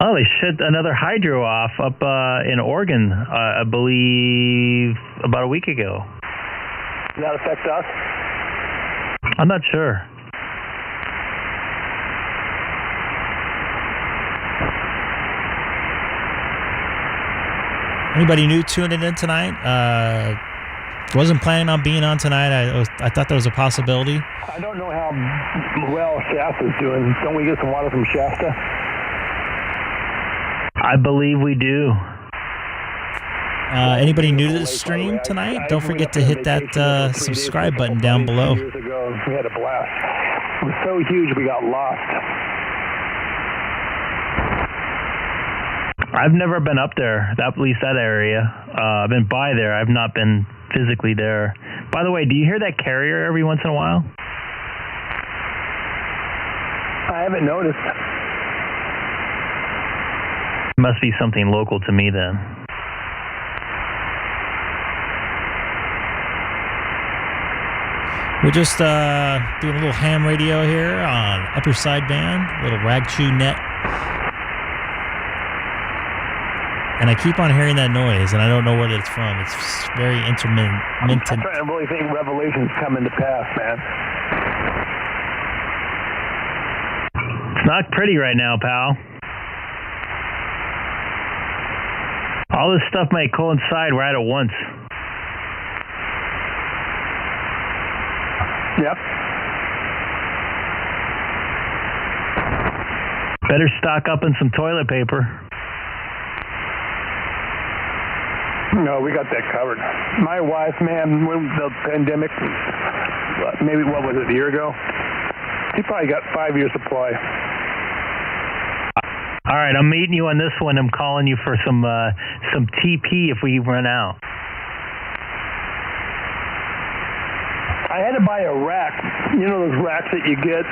Oh, they shut another hydro off up in Oregon, I believe, about a week ago. Does that affect us? I'm not sure. Anybody new tuning in tonight? Wasn't planning on being on tonight. I thought that was a possibility. I don't know how well Shasta's doing. Don't we get some water from Shasta? I believe we do. Anybody new to the stream tonight? Don't forget to hit that subscribe button down below. Years ago, we had a blast. It was so huge we got lost. I've never been up there, at least that area. I've been by there. I've not been physically there. By the way, do you hear that carrier every once in a while? I haven't noticed. Must be something local to me then. We're just doing a little ham radio here on upper sideband, little rag chew net. And I keep on hearing that noise, and I don't know where it's from. It's very intermittent. I'm trying to really think Revelation's coming to pass, man. It's not pretty right now, pal. All this stuff might coincide right at once. Yep. Better stock up on some toilet paper. No, we got that covered. My wife, man, when the pandemic, maybe, what was it, a year ago? She probably got 5 years supply. All right, I'm meeting you on this one. I'm calling you for some TP if we run out. I had to buy a rack. You know those racks that you get?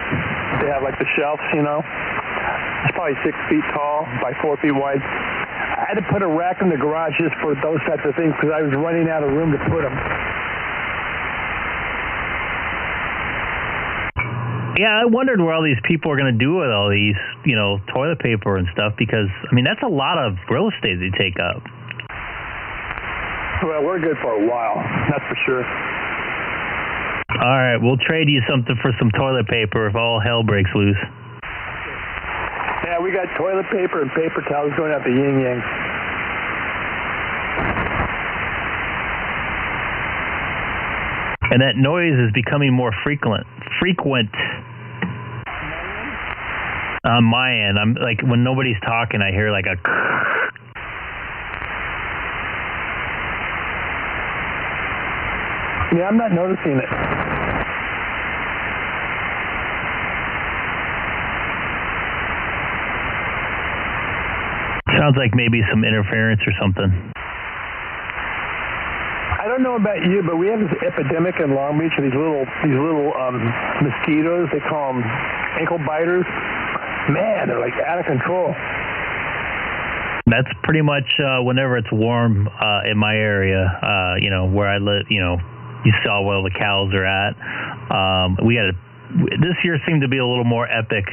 They have like the shelves, It's probably 6 feet tall by 4 feet wide. I had to put a rack in the garage just for those types of things because I was running out of room to put them. Yeah, I wondered where all these people are going to do with all these, toilet paper and stuff, because, that's a lot of real estate they take up. Well, we're good for a while, that's for sure. All right, we'll trade you something for some toilet paper if all hell breaks loose. Yeah, we got toilet paper and paper towels going out the yin-yang. And that noise is becoming more frequent. On my end, I'm like, when nobody's talking, I hear like a. Yeah, I'm not noticing it. Sounds like maybe some interference or something. I don't know about you, but we have this epidemic in Long Beach of these little mosquitoes. They call them ankle biters. Man, they're like out of control. That's pretty much whenever it's warm in my area, where I live, you saw where the cows are at. This year seemed to be a little more epic.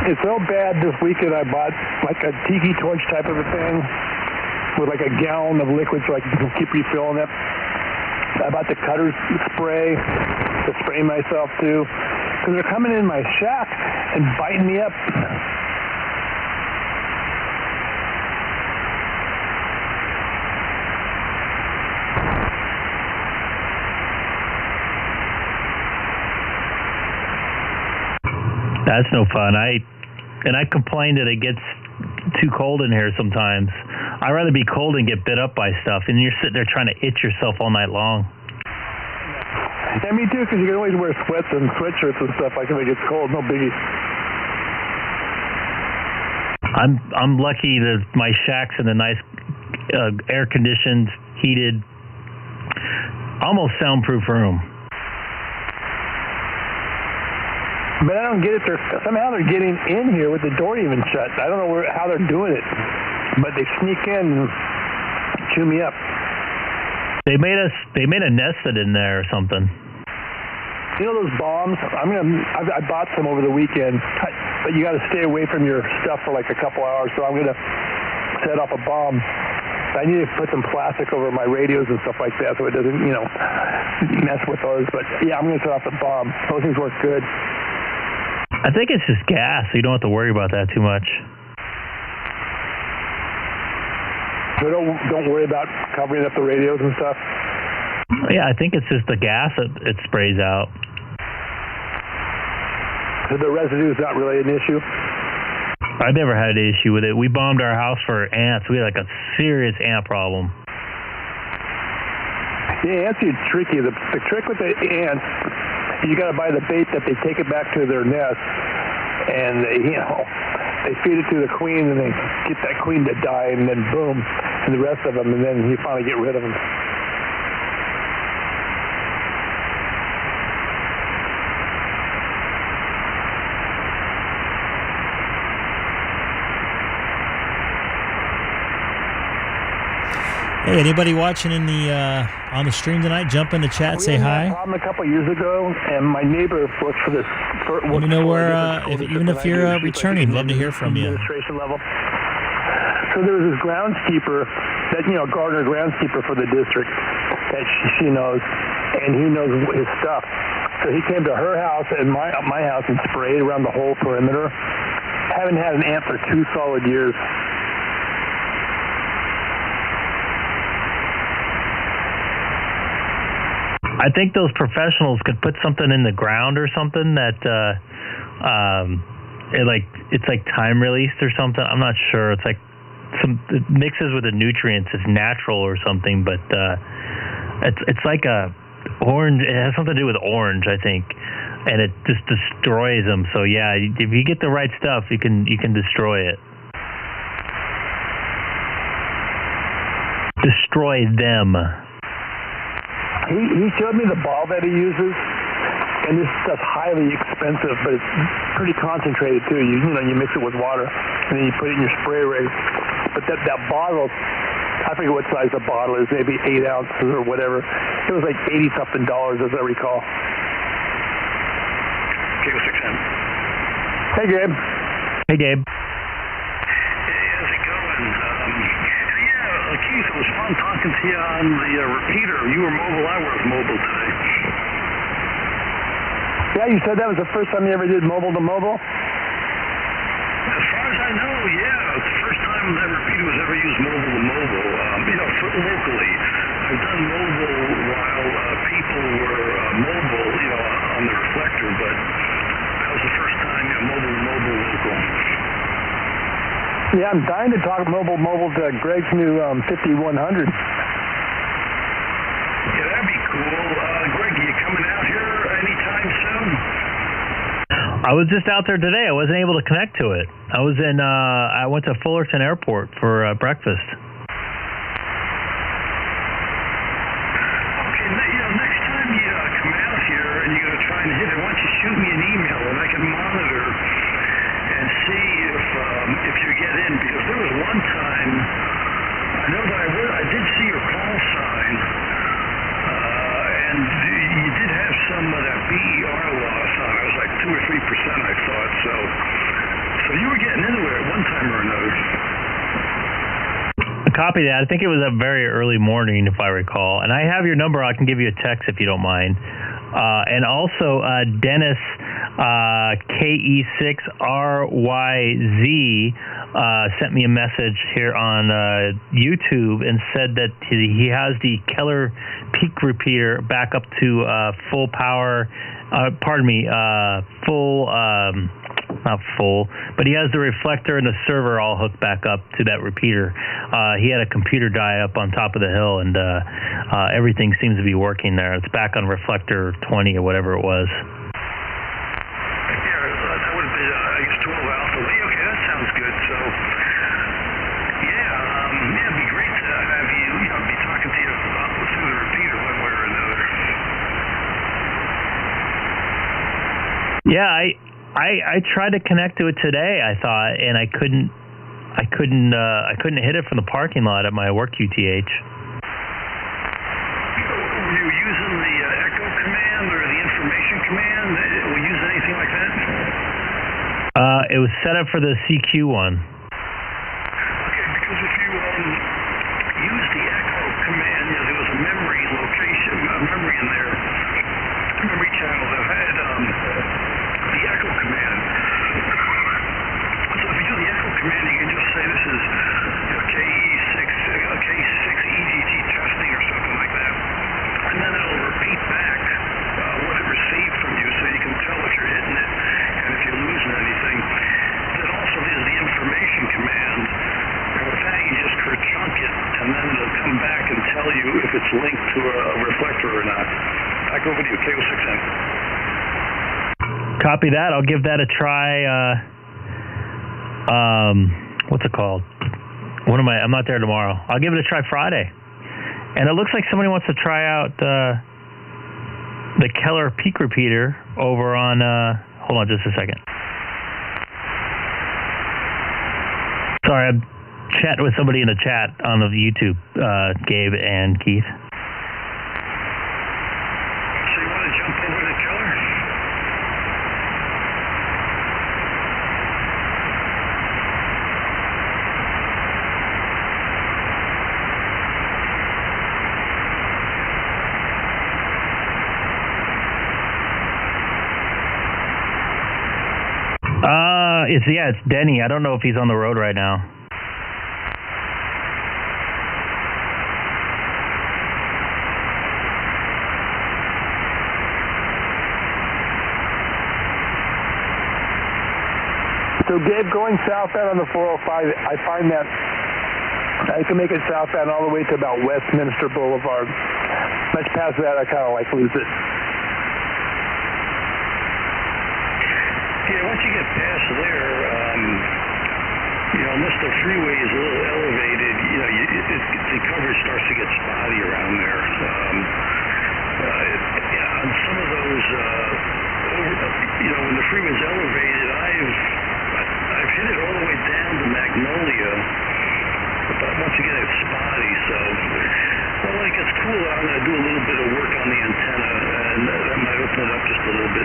It's so bad this weekend I bought like a tiki torch type of a thing with like a gallon of liquid so I can keep refilling it. I bought the cutter spray to spray myself too, because they're coming in my shack and biting me up. That's no fun. I complain that it gets too cold in here sometimes. I'd rather be cold and get bit up by stuff, and you're sitting there trying to itch yourself all night long. Yeah, me too, because you can always wear sweats and sweatshirts and stuff like if it gets cold. No biggie. I'm lucky that my shack's in a nice air-conditioned, heated, almost soundproof room. But I don't get it. Somehow they're getting in here with the door even shut. I don't know how they're doing it, but they sneak in and chew me up. They made a nested in there or something. You know those bombs? I bought some over the weekend, but you got to stay away from your stuff for like a couple hours. So I'm gonna set off a bomb. I need to put some plastic over my radios and stuff like that so it doesn't, mess with those. But yeah, I'm gonna set off the bomb. Those things work good. I think it's just gas, so you don't have to worry about that too much. So don't worry about covering up the radios and stuff? Yeah, I think it's just the gas that it sprays out. So the residue is not really an issue? I've never had an issue with it. We bombed our house for ants. We had like a serious ant problem. Yeah, ants are tricky. The trick with the ants, you got to buy the bait that they take it back to their nest, and they feed it to the queen, and they get that queen to die, and then boom, and the rest of them, and then you finally get rid of them. Hey, anybody watching in the on the stream tonight? Jump in the chat, say hi. We had a problem a couple of years ago, and my neighbor works for this. Let me know where, even if you're returning, love to hear from you. Administration level. So there was this groundskeeper, that gardener groundskeeper for the district that she knows, and he knows his stuff. So he came to her house and my house and sprayed around the whole perimeter. Haven't had an ant for 2 solid years. I think those professionals could put something in the ground or something that it's like time released or something. I'm not sure. It's like it mixes with the nutrients. It's natural or something, but it's like a orange. It has something to do with orange, I think, and it just destroys them. So yeah, if you get the right stuff, you can destroy it. Destroy them. He showed me the ball that he uses, and this stuff's highly expensive, but it's pretty concentrated too. You mix it with water, and then you put it in your spray rig. But that bottle, I forget what size the bottle is, maybe 8 ounces or whatever. It was like $80-something, as I recall. K6EGG. Hey, Gabe. Hey, Gabe. How's it going? Keith, it was fun talking to you on the repeater. You were mobile, I was mobile today. Yeah, you said that was the first time you ever did mobile to mobile? As far as I know, yeah. It's the first time that repeater was ever used mobile to mobile, locally. I've done mobile while people were mobile, on the reflector, but that was the first time, mobile to mobile local. Yeah, I'm dying to talk mobile to Greg's new 5100. Yeah, that'd be cool. Greg, are you coming out here anytime soon? I was just out there today. I wasn't able to connect to it. I went to Fullerton Airport for breakfast. Okay, next time you come out here and you're going to try and hit it, why don't I know that I did see your call sign, and you did have some of that BER loss on. It was like 2 or 3%, I thought. So you were getting into it at one time or another. Copy that. I think it was a very early morning, if I recall. And I have your number. I can give you a text if you don't mind. And also, Dennis, K6EGG, sent me a message here on YouTube and said that he has the Keller peak repeater back up to full power. Not full, but he has the reflector and the server all hooked back up to that repeater. He had a computer die up on top of the hill, and everything seems to be working there. It's back on reflector 20 or whatever it was. Yeah, that would have been, I guess, 12 alpha. Okay, that sounds good. So, it'd be great to have you, be talking to you through the repeater one way or another. Yeah, I tried to connect to it today, I thought, and I couldn't hit it from the parking lot at my work UTH. Were you using the echo command or the information command? Were you using anything like that? It was set up for the CQ one. Okay, because if you use the echo command, there was a memory location, memory in there, memory channel that had the echo command. So if you do the echo command, you can just say this is K6EGG testing or something like that, and then it'll repeat back what it received from you, so you can tell if you're hitting it and if you're losing anything. Then also there's the information command, and with that you just chunk it, and then it'll come back and tell you if it's linked to a reflector or not. Back over to you, K06N. Copy that. I'll give that a try. What's it called? I'm not there tomorrow. I'll give it a try Friday. And it looks like somebody wants to try out the Keller peak repeater over on, hold on just a second. Sorry, I'm chatting with somebody in the chat on the YouTube, Gabe and Keith. So you want to jump over to Keller? It's Denny. I don't know if he's on the road right now. So, Gabe, going southbound on the 405, I find that I can make it southbound all the way to about Westminster Boulevard. Much past that, I kind of lose it. Yeah, once you get past there, unless the freeway is a little elevated, the coverage starts to get spotty around there. On some of those, when the freeway's elevated, I've hit it all the way down to Magnolia, but once again it's spotty. So, when it gets cooler, I'm going to do a little bit of work on the antenna, and that might open it up just a little bit.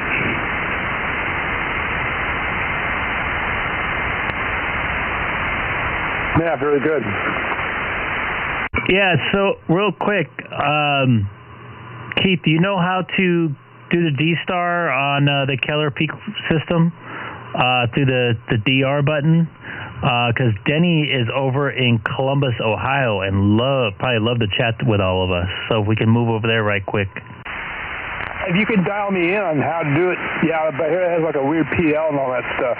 Yeah, very good. Yeah, so real quick, Keith, do you know how to do the D-Star on the Keller Peak system through the DR button? Because Denny is over in Columbus, Ohio, and probably love to chat with all of us. So if we can move over there right quick. If you could dial me in on how to do it, yeah, but here it has like a weird PL and all that stuff.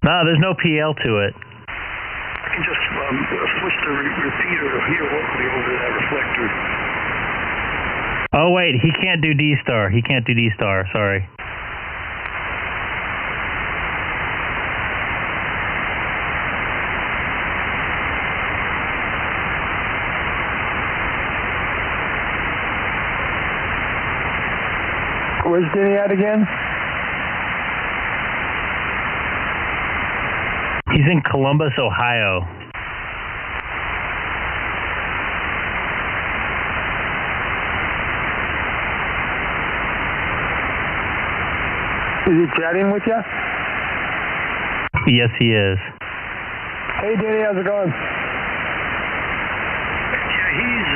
No, there's no PL to it. I can just switch the repeater here locally over to that reflector. Oh, wait, he can't do D-Star. Sorry. Where's Denny at again? He's in Columbus, Ohio. Is he chatting with you? Yes, he is. Hey, Danny, how's it going? Yeah, he's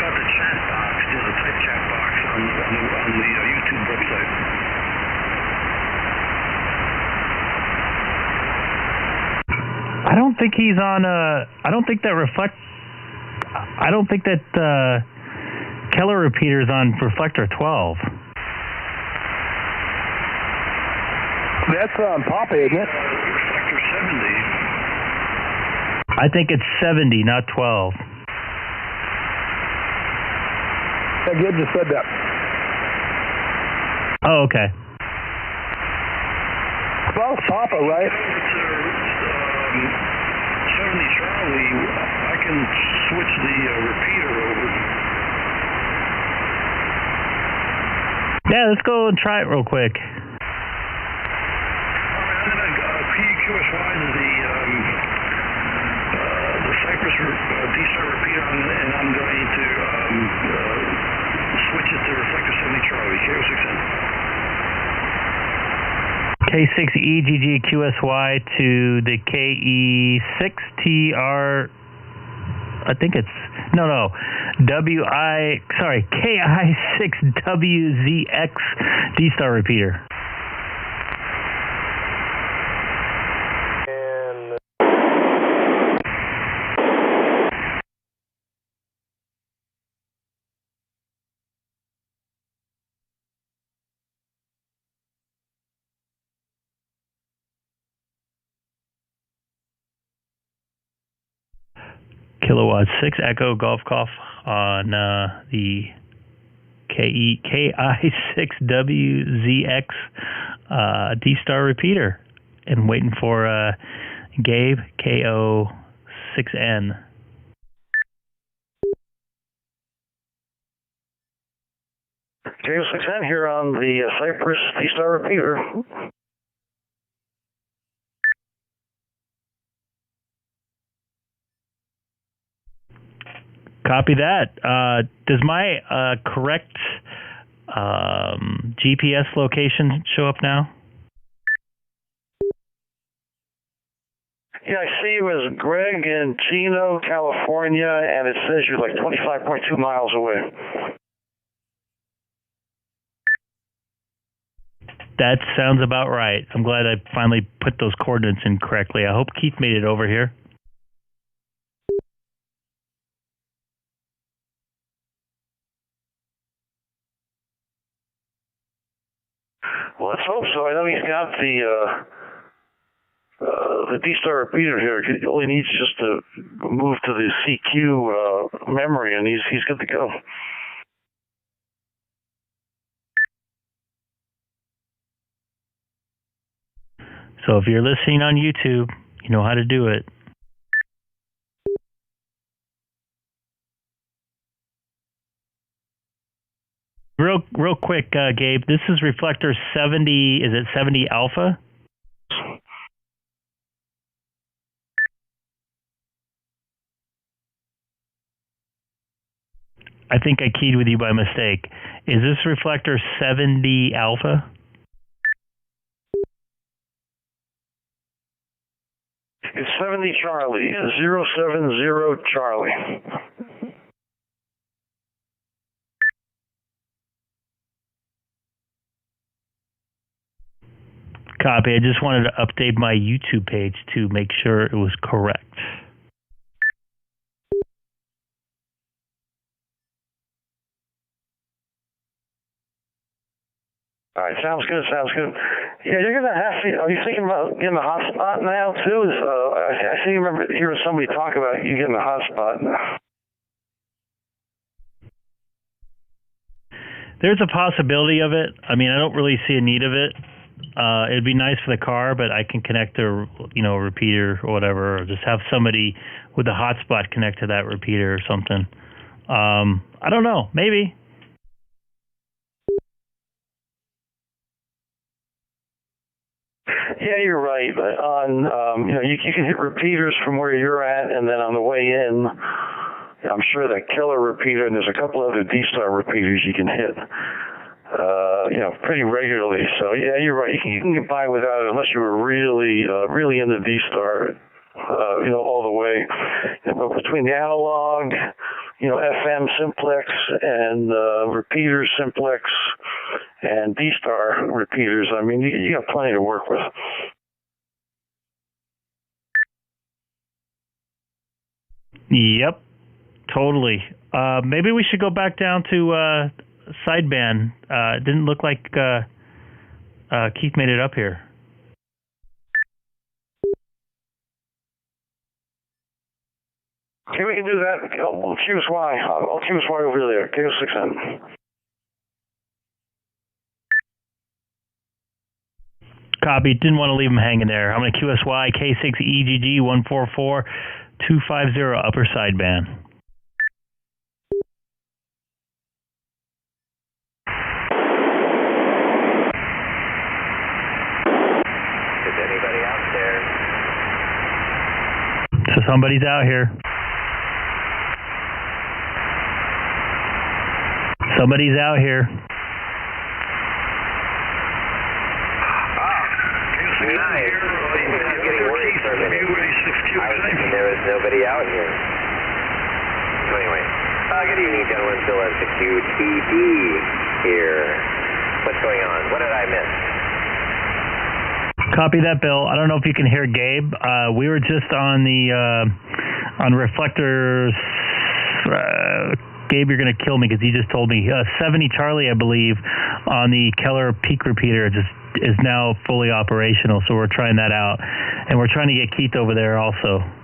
got the chat box, the type chat box on the YouTube website. I don't think he's on. I don't think that Keller repeater is on reflector 12. That's Papa, isn't it? Reflector 70. I think it's 70, not 12. Yeah, Gabe just said that. Oh, okay. Well, Papa, right? It's 70 Charlie. I can switch the repeater over. Yeah, let's go and try it real quick. I'm going to PQSY to the Cypress D-Star repeater, and I'm going to switch it to reflector 70 Charlie, K6EGG. K6EGG QSY to the KE6TR. I think it's KI6WZX D-Star repeater. Kilowatt 6 Echo Golf Golf on the KI6WZX D-Star repeater, and waiting for Gabe KO6N. K6N here on the Cypress D-Star repeater. Copy that. Does my correct GPS location show up now? Yeah, I see you as Greg in Chino, California, and it says you're like 25.2 miles away. That sounds about right. I'm glad I finally put those coordinates in correctly. I hope Keith made it over here. Well, let's hope so. I know he's got the D-Star repeater here. He only needs just to move to the CQ memory, and he's good to go. So if you're listening on YouTube, you know how to do it. Real quick, Gabe, this is reflector 70, is it 70 alpha? I think I keyed with you by mistake. Is this reflector 70 alpha? It's 70 Charlie, 070 Charlie. Copy. I just wanted to update my YouTube page to make sure it was correct. All right, sounds good, sounds good. Yeah, you're going to have to, are you thinking about getting a hotspot now, too? I seem to remember hearing somebody talk about you getting a hotspot now. There's a possibility of it. I mean, I don't really see a need of it. It'd be nice for the car, but I can connect a repeater or whatever, or just have somebody with a hotspot connect to that repeater or something. I don't know. Maybe. Yeah, you're right. You can hit repeaters from where you're at, and then on the way in, I'm sure that Keller repeater, and there's a couple other D-Star repeaters you can hit. pretty regularly. So yeah, you're right. You can get by without it unless you were really into D-Star, all the way. But between the analog, FM simplex and repeater simplex and D-Star repeaters, I mean, you got plenty to work with. Yep, totally. Maybe we should go back down to sideband. It didn't look like Keith made it up here. Okay, we can do that. I'll choose Y. I'll choose Y over there. K6N. Copy. Didn't want to leave him hanging there. I'm going to QSY K6EGG 144250 upper sideband. Is anybody out there? So somebody's out here. Somebody's out here. Nice. I'm getting worried for a minute. I was thinking there was nobody out here. So anyway, good evening, gentlemen. Bill at the QTD here. What's going on? What did I miss? Copy that, Bill. I don't know if you can hear Gabe. We were just on the on reflectors. Gabe, you're going to kill me because he just told me 70 Charlie, I believe, on the Keller peak repeater is now fully operational. So we're trying that out, and we're trying to get Keith over there also. Okay,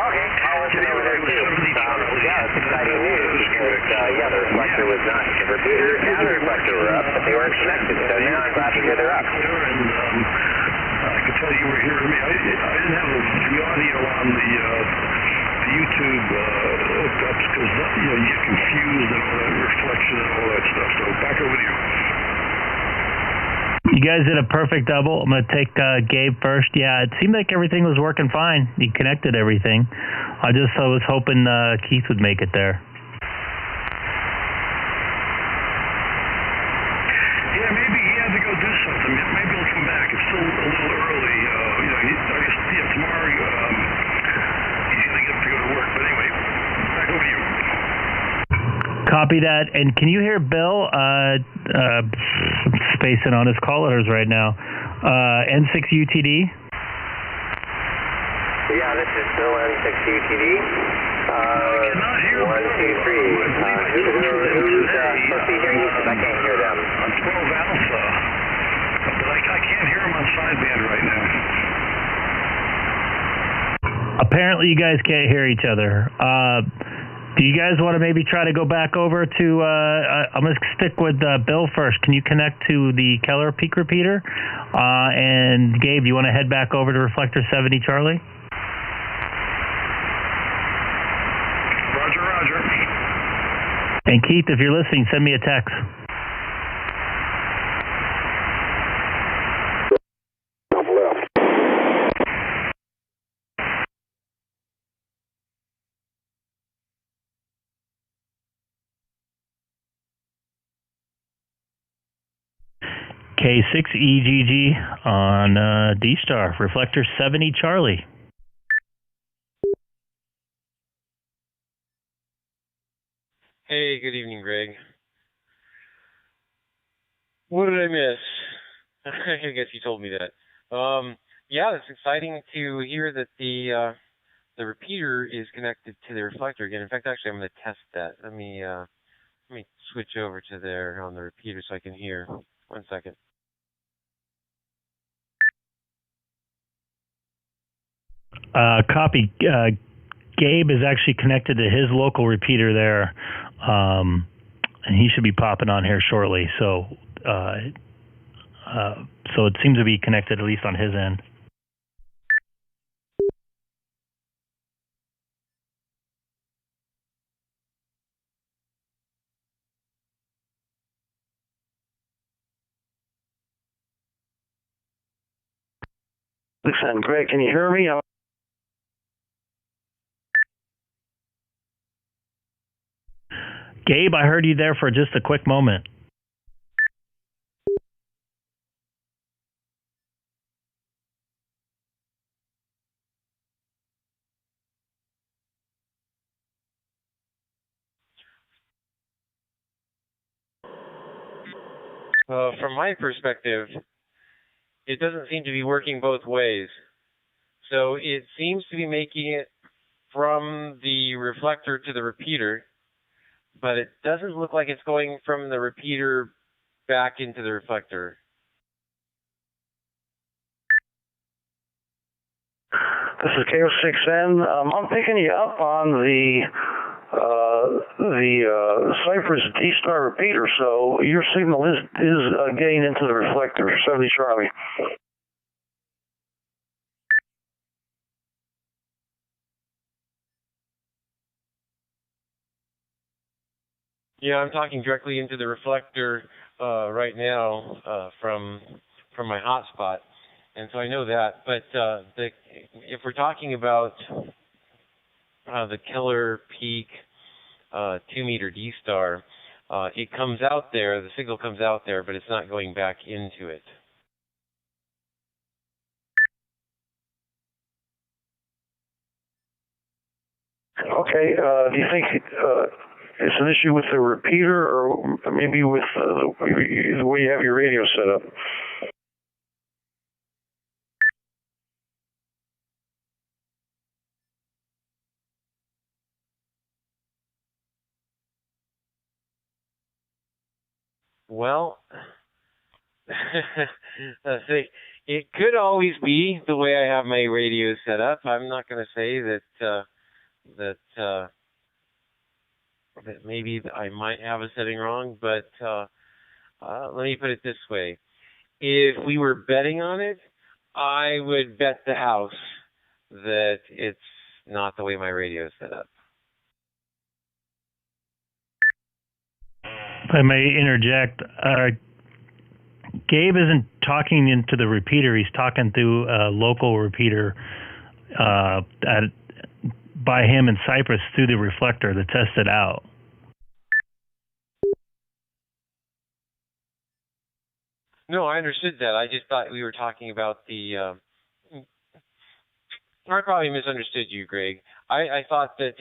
I'll listen over there too. Yeah, it's exciting news. The reflector was not the repeater and the reflector were up, but they weren't connected. So now I'm glad to hear they're up. I could tell you were hearing me. I didn't have the audio on the YouTube hookups because you get confused and all that reflection and all that stuff. So back over to you. You guys did a perfect double. I'm going to take Gabe first. Yeah, it seemed like everything was working fine. He connected everything. I was hoping Keith would make it there. Yeah, maybe he had to go do something. Maybe he'll come back. It's still a little early. I guess tomorrow he's going to get to go to work. But anyway, back over to you. Copy that. And can you hear Bill? Spacing on his call letters right now. N6UTD? Yeah, this is Bill N6UTD. 1, 2, 3. Who's supposed to be hearing you? Because I can't hear them. On 12 Alpha. But I can't hear him on sideband right now. Apparently you guys can't hear each other. Do you guys want to maybe try to go back over to, I'm going to stick with Bill first. Can you connect to the Keller peak repeater? And Gabe, you want to head back over to reflector 70 Charlie? Roger, roger. And Keith, if you're listening, send me a text. K6EGG on D-Star, reflector 70 Charlie. Hey, good evening, Greg. What did I miss? I guess you told me that. Yeah, it's exciting to hear that the repeater is connected to the reflector again. In fact, actually, I'm going to test that. Let me switch over to there on the repeater so I can hear. 1 second. Copy. Gabe is actually connected to his local repeater there, and he should be popping on here shortly. So it seems to be connected at least on his end. Listen, Greg, can you hear me? Gabe, I heard you there for just a quick moment. From my perspective, it doesn't seem to be working both ways. So it seems to be making it from the reflector to the repeater, but it doesn't look like it's going from the repeater back into the reflector. This is K6EGG. I'm picking you up on the Cypress D-Star repeater, so your signal is getting into the reflector, 70 Charlie. Yeah, I'm talking directly into the reflector right now from my hotspot, and so I know that. But if we're talking about the Keller Peak 2-meter D-Star, it comes out there, the signal comes out there, but it's not going back into it. Okay, do you think it's an issue with the repeater or maybe with the way you have your radio set up? Well, it could always be the way I have my radio set up. I'm not going to say that maybe I might have a setting wrong, but let me put it this way. If we were betting on it, I would bet the house that it's not the way my radio is set up. If I may interject, Gabe isn't talking into the repeater. He's talking through a local repeater by him in Cypress through the reflector to test it out. No, I understood that. I just thought we were talking about the... I probably misunderstood you, Greg. I thought that,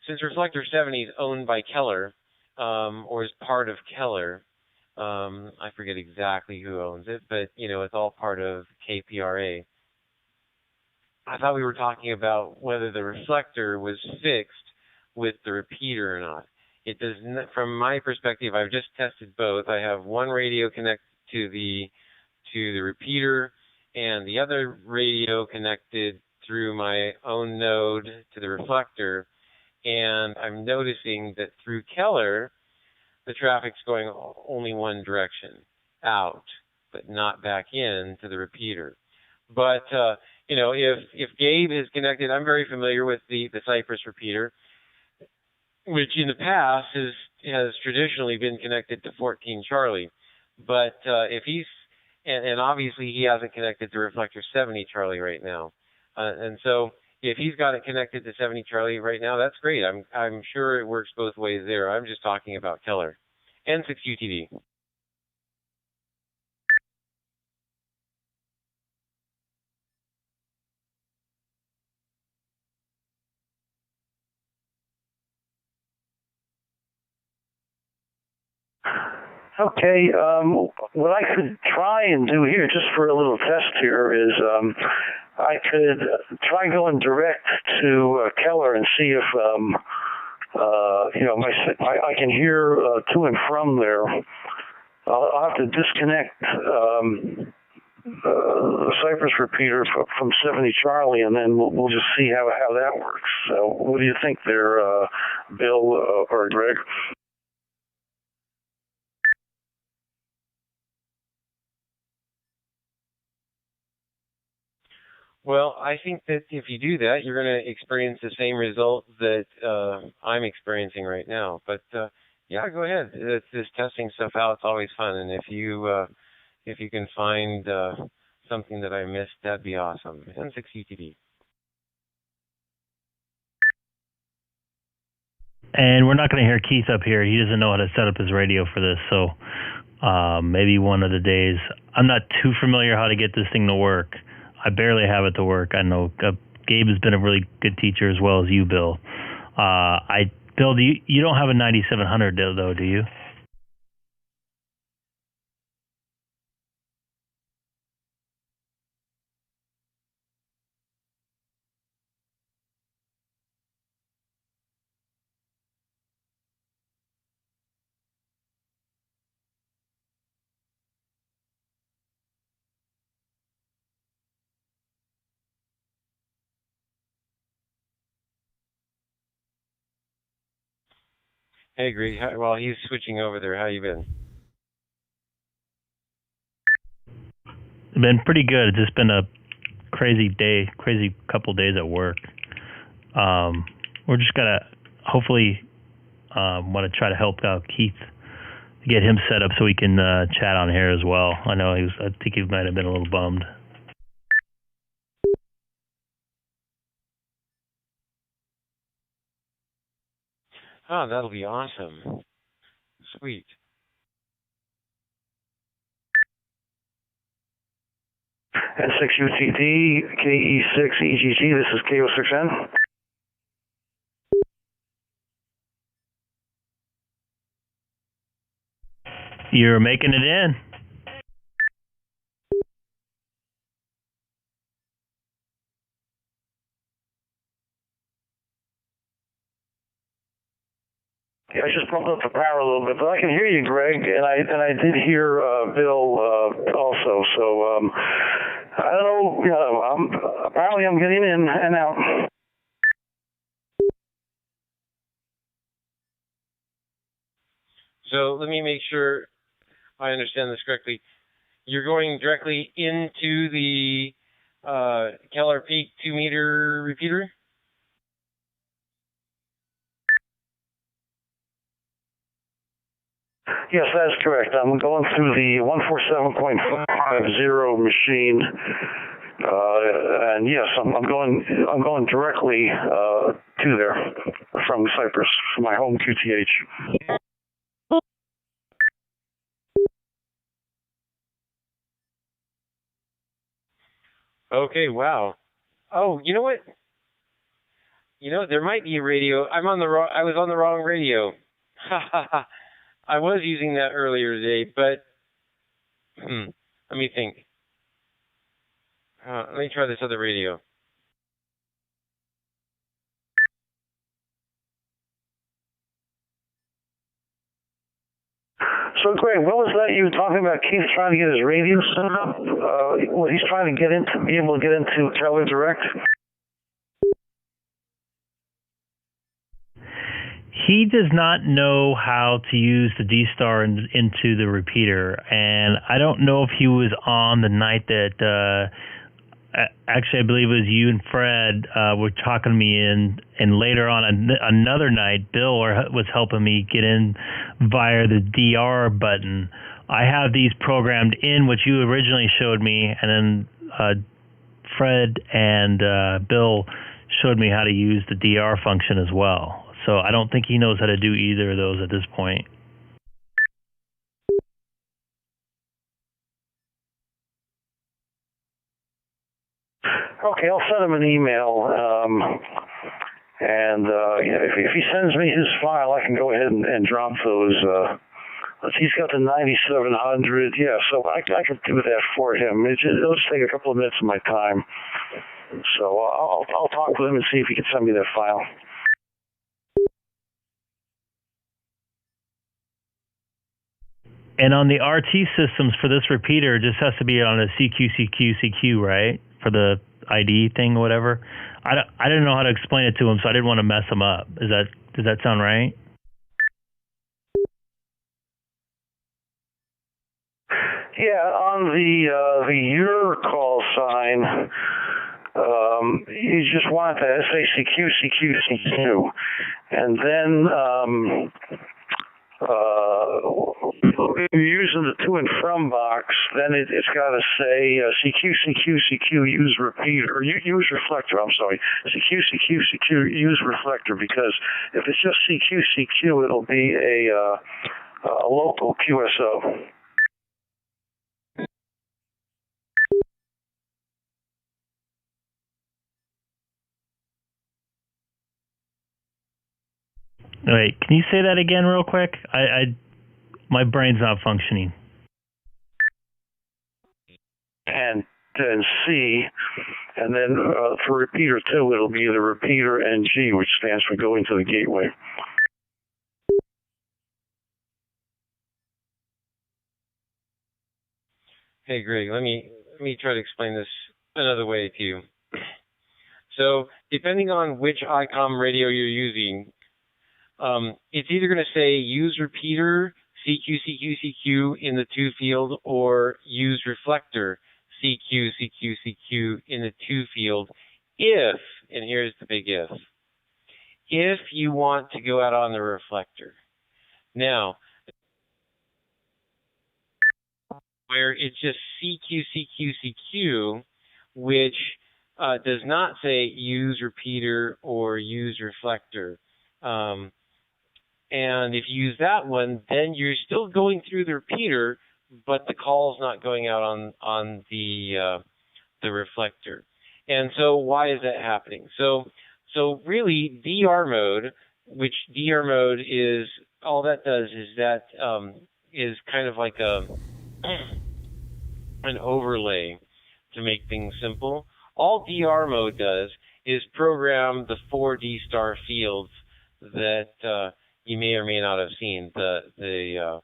since Reflector 70 is owned by Keller, or is part of Keller, I forget exactly who owns it, but, it's all part of KPRA. I thought we were talking about whether the reflector was fixed with the repeater or not. It does not, from my perspective, I've just tested both. I have one radio connected to the repeater and the other radio connected through my own node to the reflector. And I'm noticing that through Keller, the traffic's going only one direction, out, but not back in to the repeater. But, if Gabe is connected, I'm very familiar with the Cypress repeater, which in the past has traditionally been connected to 14 Charlie. But if he's, and obviously he hasn't connected to Reflector 70 Charlie right now. And so if he's got it connected to 70 Charlie right now, that's great. I'm sure it works both ways there. I'm just talking about Keller and 6UTV. Okay, what I could try and do here, just for a little test here, is I could try going direct to Keller and see if, I can hear to and from there. I'll have to disconnect the Cypress repeater from 70 Charlie, and then we'll just see how that works. So what do you think there, Bill or Greg? Well, I think that if you do that, you're going to experience the same result that I'm experiencing right now. But yeah, go ahead. This testing stuff out, it's always fun. And if you can find something that I missed, that'd be awesome. N6UTV. And we're not going to hear Keith up here. He doesn't know how to set up his radio for this, so maybe one of the days. I'm not too familiar how to get this thing to work. I barely have it to work. I know Gabe has been a really good teacher as well as you, Bill. Bill, you don't have a 9700 though, do you? Hey, Greg. While he's switching over there, how you been? Been pretty good. It's just been a crazy couple days at work. We're just gonna hopefully want to try to help out Keith, get him set up so we can chat on here as well. I know I think he might have been a little bummed. Oh, that'll be awesome. Sweet. K6UTD, K6EGG, this is K6N. You're making it in. Yeah, I just bumped up the power a little bit, but I can hear you, Greg, and I did hear Bill also. So I don't know. Apparently, I'm getting in and out. So let me make sure I understand this correctly. You're going directly into the Keller Peak 2-meter repeater? Yes, that's correct. I'm going through the 147.50 machine, and yes, I'm going directly to there from Cypress, from my home QTH. Okay, wow. Oh, you know what? There might be a radio. I was on the wrong radio. Ha ha ha. I was using that earlier today, but let me think. Let me try this other radio. So, Greg, what was that you were talking about? Keith trying to get his radio set up? He's trying to be able to get into Keller Direct? He does not know how to use the D-Star into the repeater, and I don't know if he was on the night that, actually I believe it was you and Fred were talking to me and later on another night, Bill was helping me get in via the DR button. I have these programmed in, which you originally showed me, and then Fred and Bill showed me how to use the DR function as well. So I don't think he knows how to do either of those at this point. Okay, I'll send him an email. If he sends me his file, I can go ahead and drop those. He's got the 9700. Yeah, so I could do that for him. It'll just take a couple of minutes of my time. So I'll talk with him and see if he can send me that file. And on the RT systems for this repeater, it just has to be on a CQ, right? For the ID thing or whatever. I didn't know how to explain it to him, so I didn't want to mess him up. Does that sound right? Yeah, on the your call sign, you just want the SACQ, CQ, and then if you're using the to and from box, then it's got to say CQ, CQ, CQ, use repeater, or use reflector, I'm sorry. CQ, CQ, CQ, use reflector, because if it's just CQ, CQ, it'll be a local QSO. Wait, can you say that again real quick? My brain's not functioning. And then C, and then for repeater 2, it'll be the repeater and G, which stands for going to the gateway. Hey, Greg, let me try to explain this another way to you. So, depending on which Icom radio you're using, it's either going to say use repeater CQ, CQ, CQ in the to field, or use reflector CQ, CQ, CQ in the to field if, and here's the big if you want to go out on the reflector. Now, where it's just CQ, CQ, CQ, which does not say use repeater or use reflector. And if you use that one, then you're still going through the repeater, but the call's not going out on the reflector. And so why is that happening? So really DR mode, which DR mode is, all that does is that is kind of like an overlay to make things simple. All DR mode does is program the 4 D-star fields that you may or may not have seen. The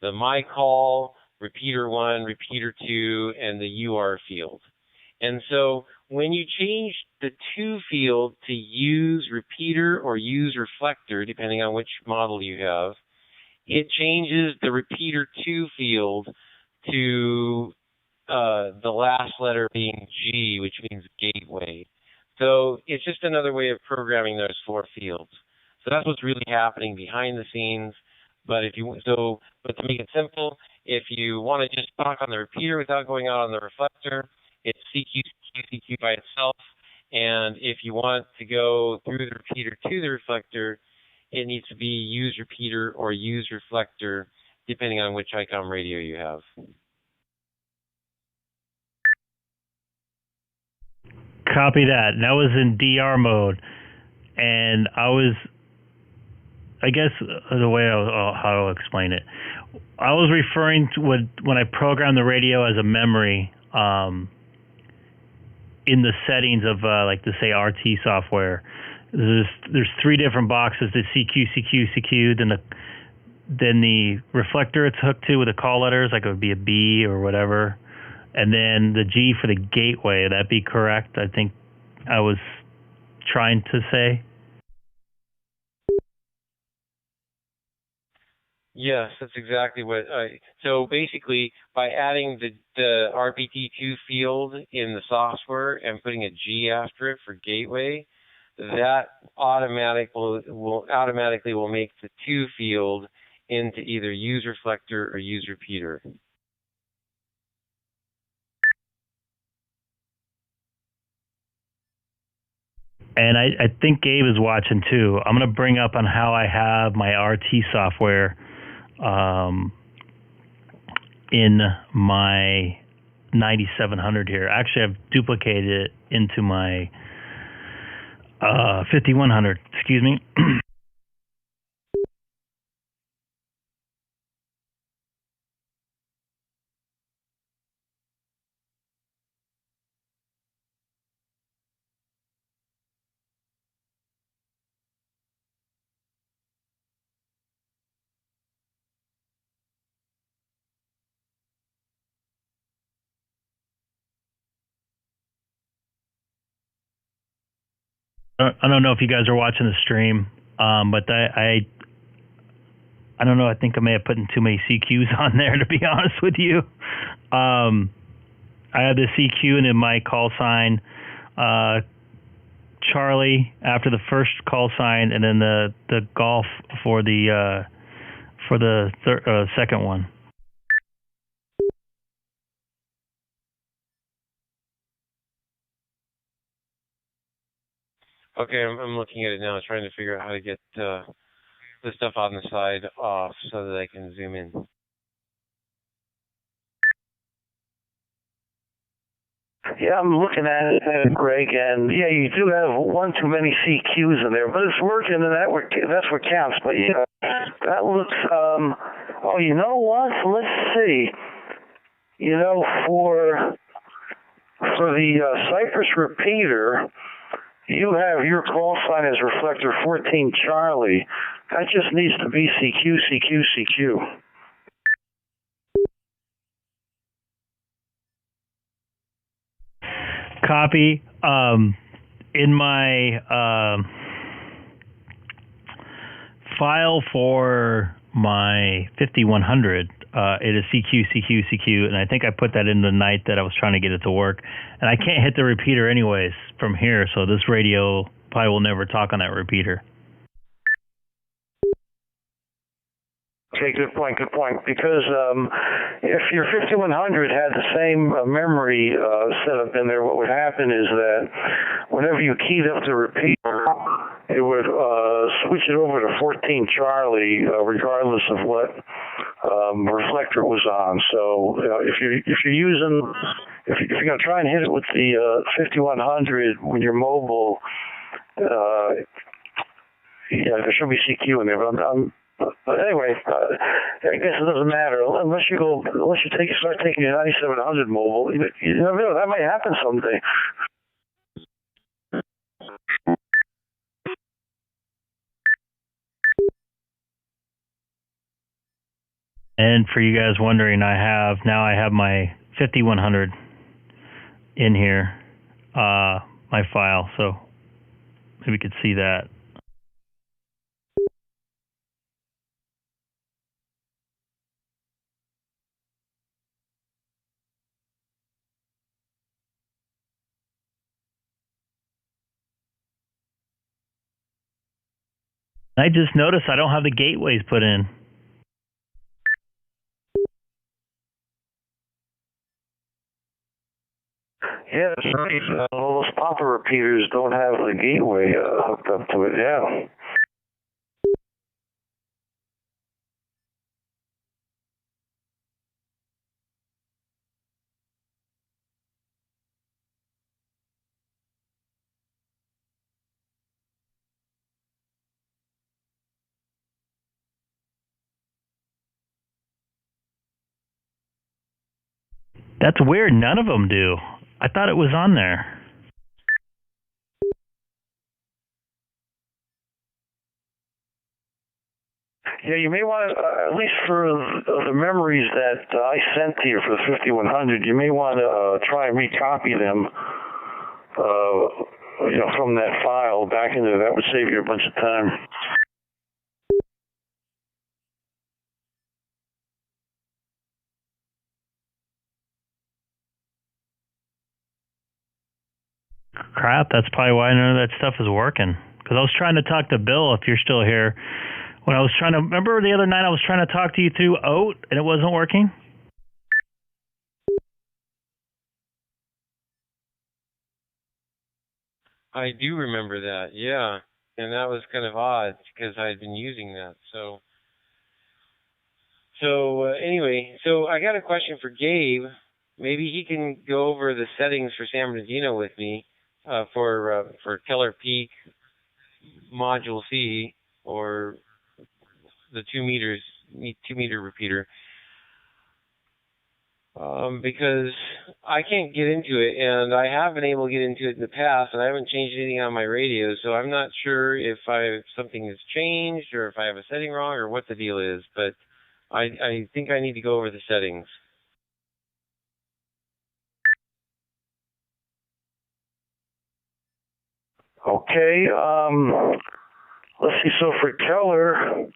my call, repeater 1, repeater 2, and the UR field. And so when you change the to field to use repeater or use reflector, depending on which model you have, it changes the repeater 2 field to the last letter being G, which means gateway. So it's just another way of programming those 4 fields. So that's what's really happening behind the scenes. But but to make it simple, if you want to just talk on the repeater without going out on the reflector, it's CQ, CQ, CQ by itself. And if you want to go through the repeater to the reflector, it needs to be use repeater or use reflector, depending on which Icom radio you have. Copy that. And that was in DR mode. And I guess the way how to explain it, I was referring to when I programmed the radio as a memory in the settings of like the say RT software. There's 3 different boxes: the CQ, CQ, CQ, then the reflector it's hooked to with the call letters, like it would be a B or whatever, and then the G for the gateway. Would that be correct? I think I was trying to say. Yes, that's exactly what so basically, by adding the RPT2 field in the software and putting a G after it for gateway, that automatically will make the to field into either use reflector or use repeater. And I think Gabe is watching too. I'm going to bring up on how I have my RT software in my 9700 here. Actually, I've duplicated it into my 5100. Excuse me. I don't know if you guys are watching the stream, but I don't know. I think I may have put in too many CQs on there, to be honest with you. I have the CQ and then my call sign, Charlie after the first call sign, and then the golf for the for the second one. Okay, I'm looking at it now, trying to figure out how to get the stuff on the side off so that I can zoom in. Yeah, I'm looking at it, Greg, and yeah, you do have one too many CQs in there, but it's working, and that's what counts. But yeah, that looks. Oh, you know what? Let's see. You know, for the Cypress repeater, you have your call sign as reflector 14 Charlie. That just needs to be CQ, CQ, CQ. Copy. In my file for my 5100, it is CQ, CQ, CQ, and I think I put that in the night that I was trying to get it to work. And I can't hit the repeater anyways from here, so this radio probably will never talk on that repeater. Okay, good point. Because if your 5100 had the same memory setup in there, what would happen is that whenever you keyed up the repeater, it would switch it over to 14 Charlie, regardless of what reflector it was on. So if you're going to try and hit it with the 5100 when you're mobile, yeah, there should be CQ in there. But anyway, I guess it doesn't matter unless you start taking your 9700 mobile. You never know, that might happen someday. And for you guys wondering, I have my 5100 in here, my file, so maybe you could see that. I just noticed I don't have the gateways put in. Yeah, that's right. All those popper repeaters don't have the gateway hooked up to it, yeah. That's weird. None of them do. I thought it was on there. Yeah, you may want to, at least for the memories that I sent to you for the 5100, you may want to try and recopy them, from that file back into that. Would save you a bunch of time. Crap, that's probably why none of that stuff is working. Because I was trying to talk to Bill, if you're still here. When I was trying to, remember the other night I was trying to talk to you through OAT and it wasn't working? I do remember that, yeah. And that was kind of odd because I had been using that. So anyway, so I got a question for Gabe. Maybe he can go over the settings for San Bernardino with me for Keller Peak Module C, or the 2 meter repeater. Because I can't get into it, and I have been able to get into it in the past, and I haven't changed anything on my radio, so I'm not sure if something has changed or if I have a setting wrong or what the deal is, but I think I need to go over the settings. Okay, let's see, so for Keller,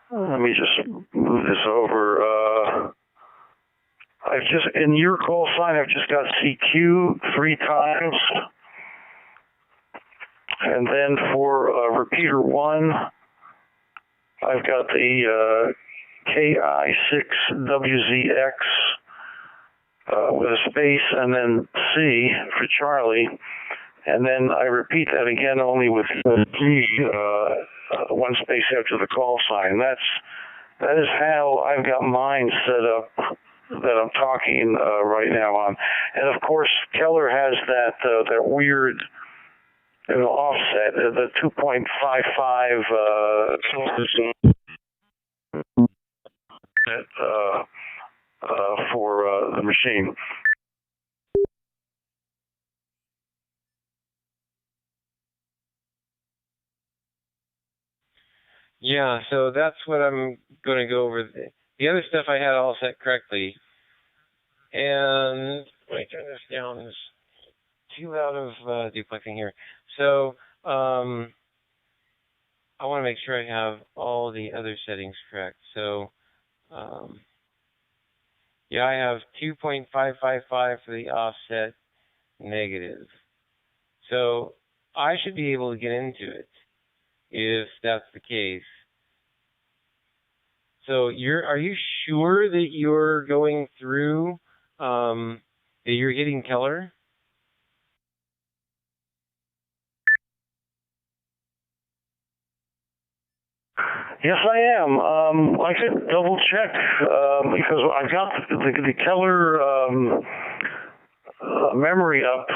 let me just move this over. In your call sign, I've just got CQ 3 times. And then for repeater 1, I've got the K6EGG with a space and then C for Charlie. And then I repeat that again only with G, one space after the call sign. That is how I've got mine set up that I'm talking right now on. And of course, Keller has that weird offset, the 2.55 for the machine. Yeah, so that's what I'm going to go over. The other stuff I had all set correctly. And let me turn this down. There's too loud of duplexing here. So I want to make sure I have all the other settings correct. So yeah, I have 2.555 for the offset negative. So I should be able to get into it if that's the case. So are you sure that you're going through, that you're hitting Keller? Yes, I am. I could double check because I've got the Keller memory up.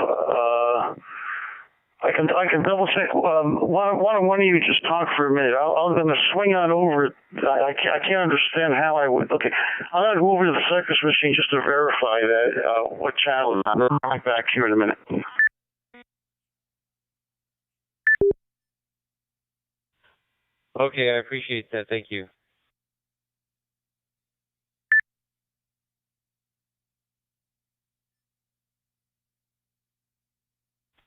I can double check. Why don't one of you just talk for a minute? I'm going to swing on over. I can't understand how I would. Okay, I'm going to go over to the Cypress machine just to verify that what channel. I'll be right back here in a minute. Okay, I appreciate that. Thank you.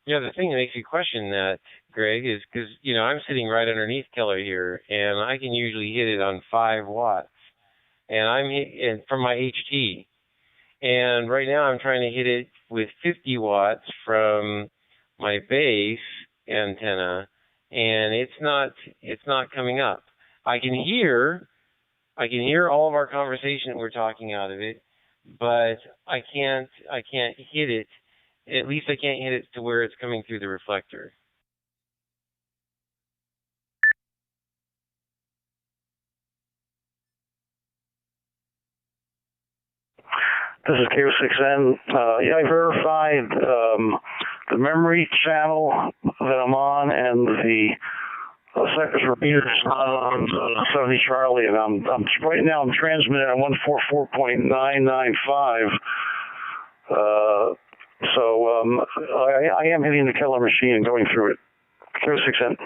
Yeah, the thing that makes you question that, Greg, is because, I'm sitting right underneath Keller here, and I can usually hit it on 5 watts, and from my HT. And right now I'm trying to hit it with 50 watts from my base antenna, and it's not coming up. I can hear all of our conversation that we're talking out of it, but I can't hit it. At least I can't hit it to where it's coming through the reflector. This is K6N. Yeah, I verified the memory channel that I'm on, and the Cypress repeater is not on 70 Charlie, and I'm right now I'm transmitting on 144.995. So I am hitting the Keller machine and going through it. K6N.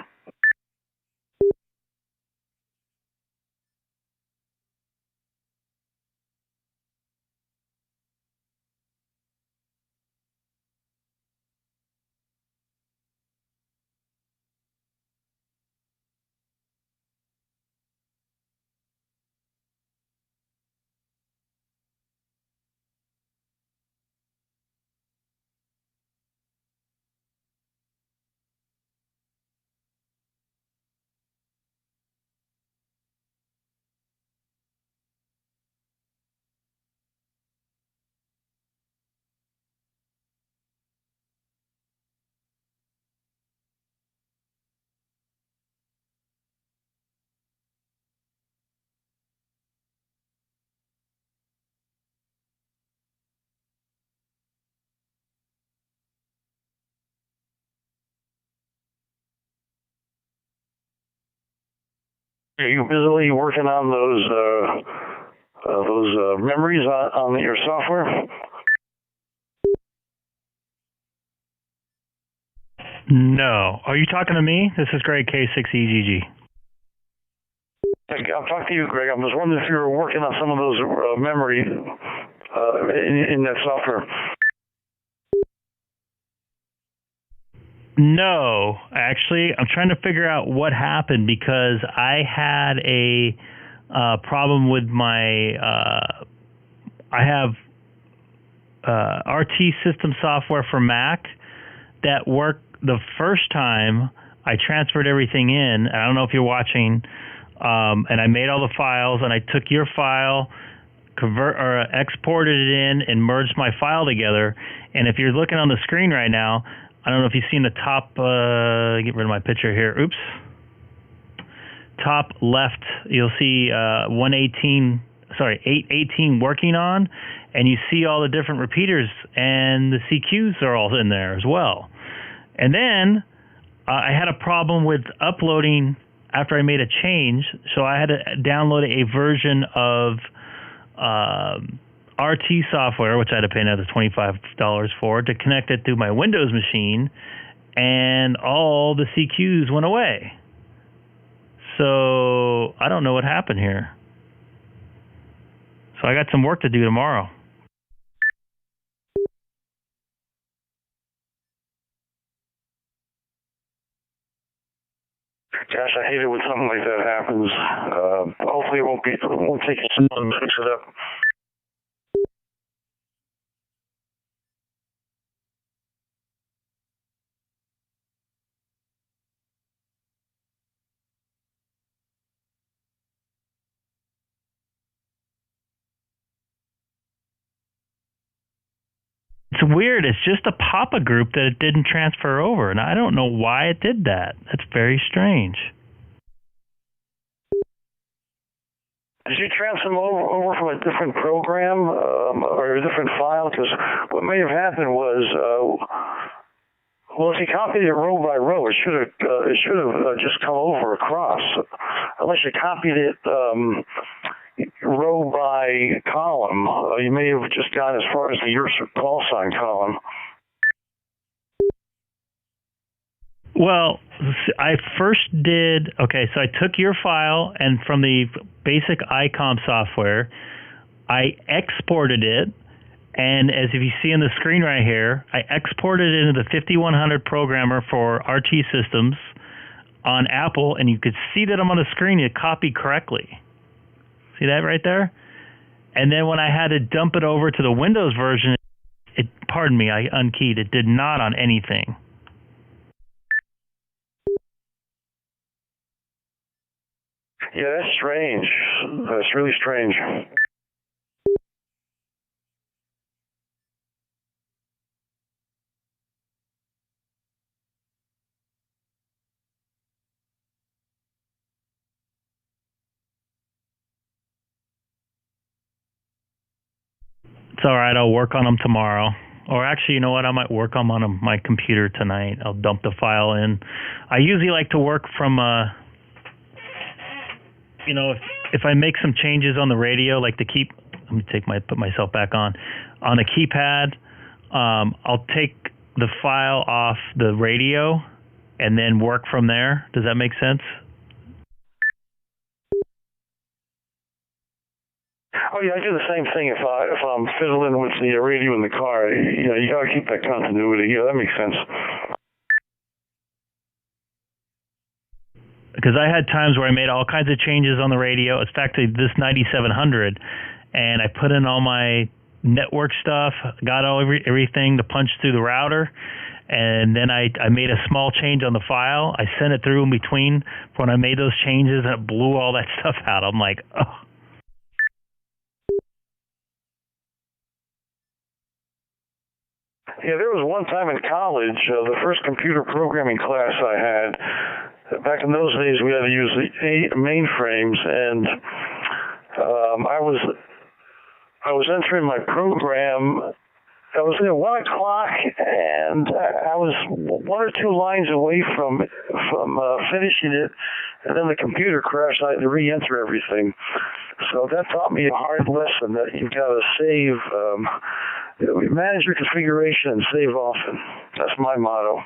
Are you busily working on those memories on your software? No. Are you talking to me? This is Greg, K6EGG. I'm talking to you, Greg. I was wondering if you were working on some of those memory in that software. No, actually, I'm trying to figure out what happened because I had a problem with my. I have RT system software for Mac that worked the first time I transferred everything in. I don't know if you're watching and I made all the files, and I took your file, exported it in, and merged my file together. And if you're looking on the screen right now, I don't know if you've seen the top, get rid of my picture here, oops. Top left, you'll see 818 working on, and you see all the different repeaters, and the CQs are all in there as well. And then I had a problem with uploading after I made a change, so I had to download a version of RT software, which I had to pay another $25 for, to connect it to my Windows machine, and all the CQs went away. So I don't know what happened here. So I got some work to do tomorrow. Gosh, I hate it when something like that happens. Hopefully it won't take us too long to fix it up. It's weird. It's just a Papa group that it didn't transfer over, and I don't know why it did that. That's very strange. Did you transfer them over from a different program or a different file? Because what may have happened was, well, if you copied it row by row, it should have just come over across. Unless you copied it row by column, you may have just gone as far as the your call sign column. Well, I first did, okay, so I took your file, and from the basic Icom software, I exported it, and as if you see on the screen right here, I exported it into the 5100 programmer for RT systems on Apple, and you could see that I'm on the screen, it copied correctly. See that right there? And then when I had to dump it over to the Windows version, pardon me, I unkeyed, it did not on anything. Yeah, that's strange. That's really strange. It's all right. I'll work on them tomorrow. Or actually, you know what? I might work on them on my computer tonight. I'll dump the file in. I usually like to work from you know, if I make some changes on the radio, like let me put myself back on a keypad, I'll take the file off the radio and then work from there. Does that make sense? Oh yeah, I do the same thing if I'm fiddling with the radio in the car. You know, you gotta keep that continuity. Yeah, that makes sense. Because I had times where I made all kinds of changes on the radio. It's actually this 9700, and I put in all my network stuff, got everything to punch through the router, and then I made a small change on the file. I sent it through in between when I made those changes, and it blew all that stuff out. I'm like, oh. Yeah, there was one time in college, the first computer programming class I had. Back in those days, we had to use the mainframes, and I was entering my program. I was at 1 o'clock, and I was 1 or 2 lines away from finishing it, and then the computer crashed. I had to re-enter everything. So that taught me a hard lesson that you've got to save, manage your configuration and save often. That's my motto.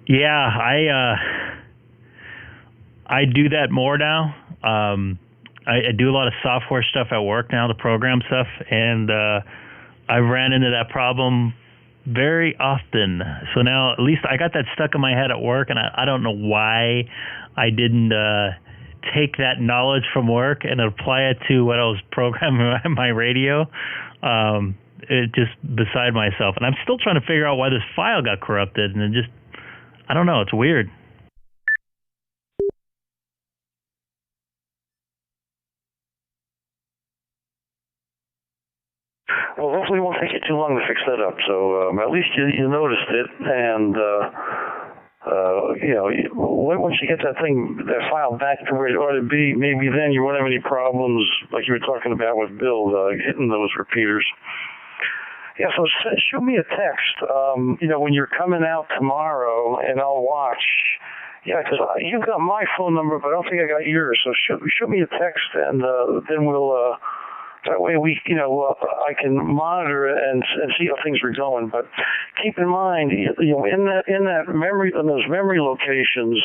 Yeah, I do that more now. I do a lot of software stuff at work now, the program stuff, and I ran into that problem very often. So now at least I got that stuck in my head at work, and I don't know why I didn't take that knowledge from work and apply it to what I was programming my radio. just beside myself. And I'm still trying to figure out why this file got corrupted. And it just, I don't know. It's weird. Well, hopefully it won't take you too long to fix that up. So at least you noticed it, and once you get that file back to where it ought to be, maybe then you won't have any problems like you were talking about with Bill hitting those repeaters. Yeah, so shoot me a text, when you're coming out tomorrow, and I'll watch. Yeah, because you've got my phone number, but I don't think I got yours. So shoot me a text, and then we'll. That way I can monitor it and see how things are going. But keep in mind, in that memory, in those memory locations,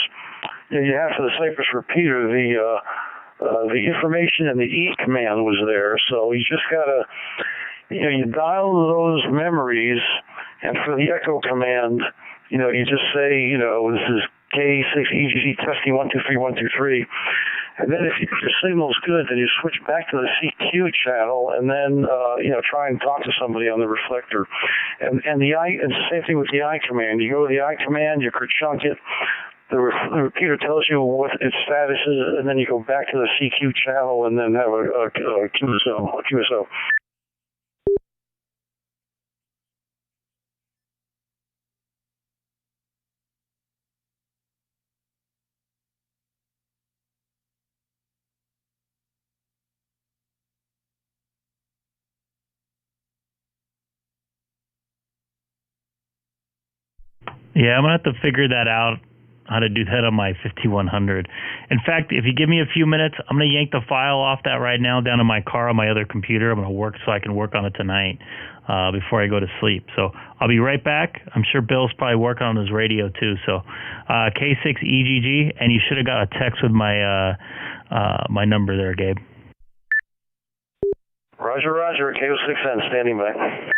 you have for the Cypress repeater the information and the E command was there. So you just gotta, you dial those memories, and for the echo command, you just say, this is K6EGG testing 123 123. And then if your signal's good, then you switch back to the CQ channel, and then try and talk to somebody on the reflector. And it's the same thing with the I command. You go to the I command, you chunk it. The repeater tells you what its status is, and then you go back to the CQ channel, and then have a QSO. Yeah, I'm going to have to figure that out, how to do that on my 5100. In fact, if you give me a few minutes, I'm going to yank the file off that right now down in my car on my other computer. I'm going to work so I can work on it tonight before I go to sleep. So I'll be right back. I'm sure Bill's probably working on his radio too. So K6EGG, and you should have got a text with my my number there, Gabe. Roger, K06N, standing by.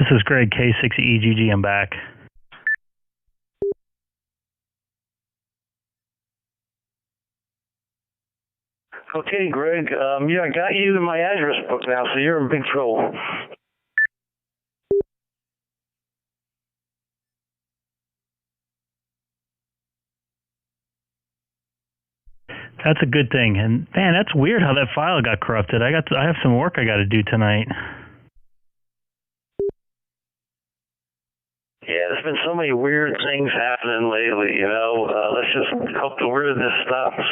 This is Greg, K6EGG. I'm back. Okay, Greg. Yeah, I got you in my address book now, so you're in big trouble. That's a good thing. And man, that's weird how that file got corrupted. I have some work I got to do tonight. Yeah, there's been so many weird things happening lately, you know. Let's just hope the weirdness stops.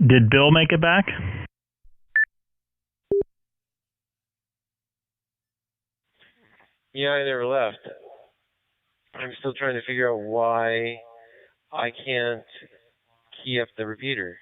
Did Bill make it back? Yeah, I never left. I'm still trying to figure out why I can't key up the repeater.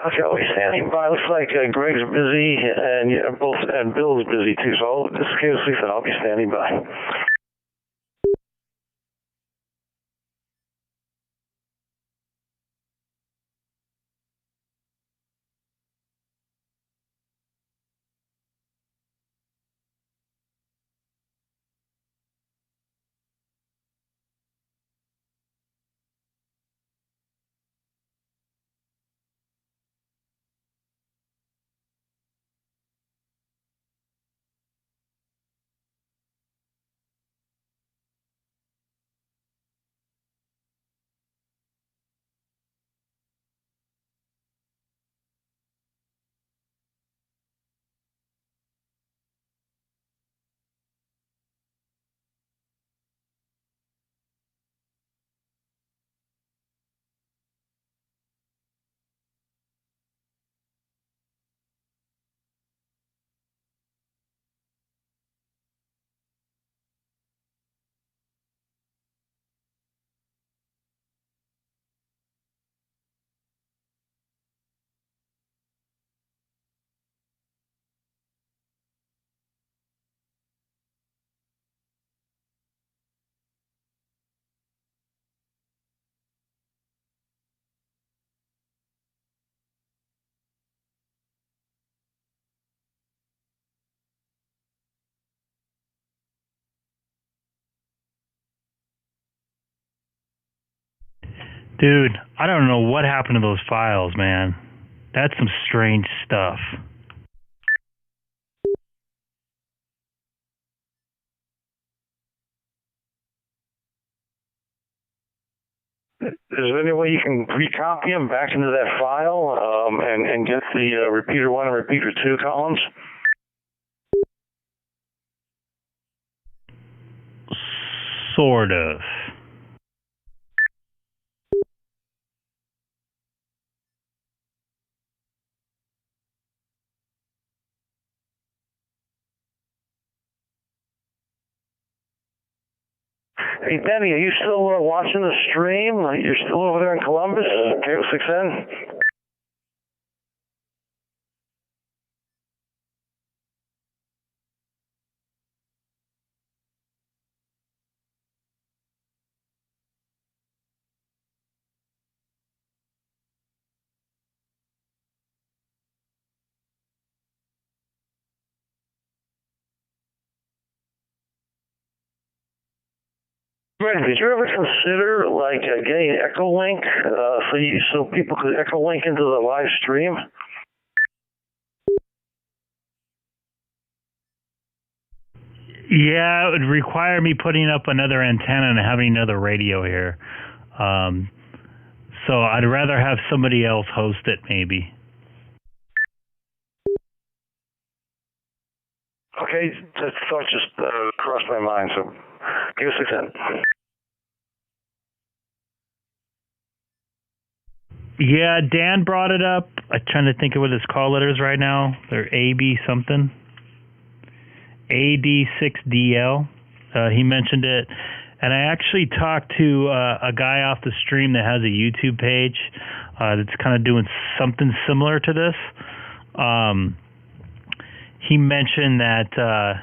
Okay, I'll be standing by. Looks like Greg's busy and Bill's busy too, so this is K6, and I'll be standing by. Dude, I don't know what happened to those files, man. That's some strange stuff. Is there any way you can recopy them back into that file and get the repeater 1 and repeater 2 columns? Sort of. Hey, Denny, are you still watching the stream? You're still over there in Columbus, K6N? Greg, did you ever consider like getting an Echo Link so people could Echo Link into the live stream? Yeah, it would require me putting up another antenna and having another radio here. So I'd rather have somebody else host it, maybe. Okay, that thought just crossed my mind, so give us a 10. Yeah, Dan brought it up. I'm trying to think of what his call letters right now. They're AB something. AD6DL. He mentioned it. And I actually talked to a guy off the stream that has a YouTube page that's kind of doing something similar to this. He mentioned that,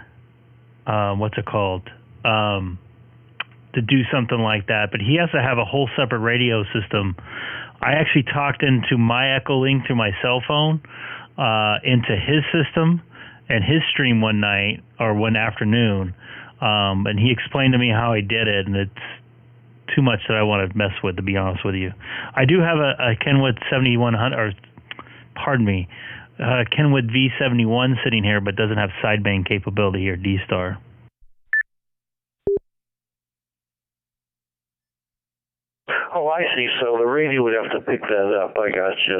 what's it called? To do something like that. But he has to have a whole separate radio system. I actually talked into my Echo Link through my cell phone into his system and his stream one night or one afternoon, and he explained to me how he did it, and it's too much that I want to mess with, to be honest with you. I do have a Kenwood 7100, or pardon me, Kenwood V71 sitting here, but doesn't have sideband capability here, D-Star. Oh, I see. So the radio would have to pick that up. I got you.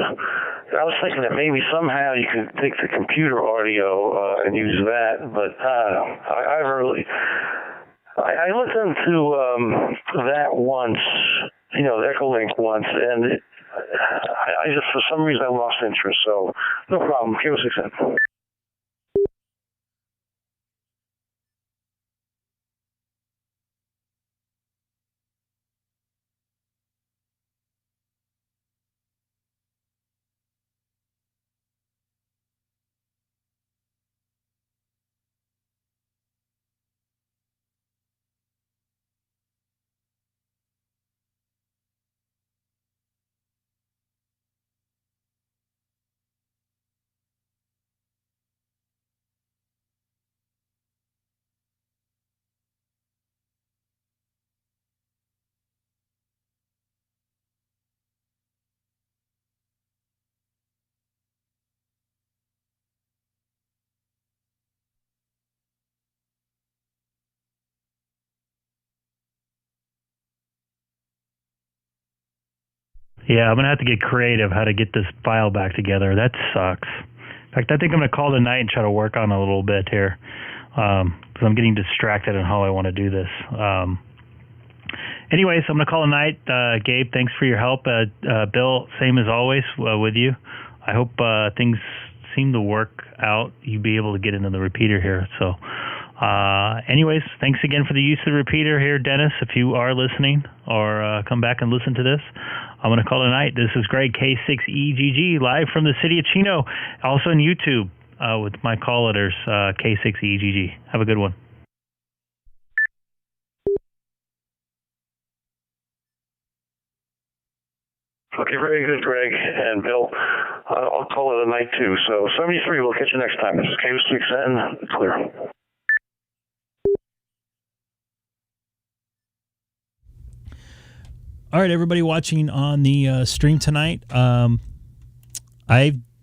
I was thinking that maybe somehow you could take the computer audio and use that, but I looked into that once, the Echo Link once, and I just, for some reason, I lost interest. So no problem. Give us a second. Yeah, I'm going to have to get creative how to get this file back together. That sucks. In fact, I think I'm going to call tonight and try to work on it a little bit here because I'm getting distracted on how I want to do this. Anyways, I'm going to call tonight. Gabe, thanks for your help. Bill, same as always with you. I hope things seem to work out. You'll be able to get into the repeater here. So anyways, thanks again for the use of the repeater here, Dennis, if you are listening or come back and listen to this. I'm going to call tonight. This is Greg, K6EGG, live from the city of Chino, also on YouTube with my call letters, K6EGG. Have a good one. Okay, very good, Greg and Bill. I'll call it a night, too. So 73, we'll catch you next time. This is K6N, clear. All right, everybody watching on the stream tonight, I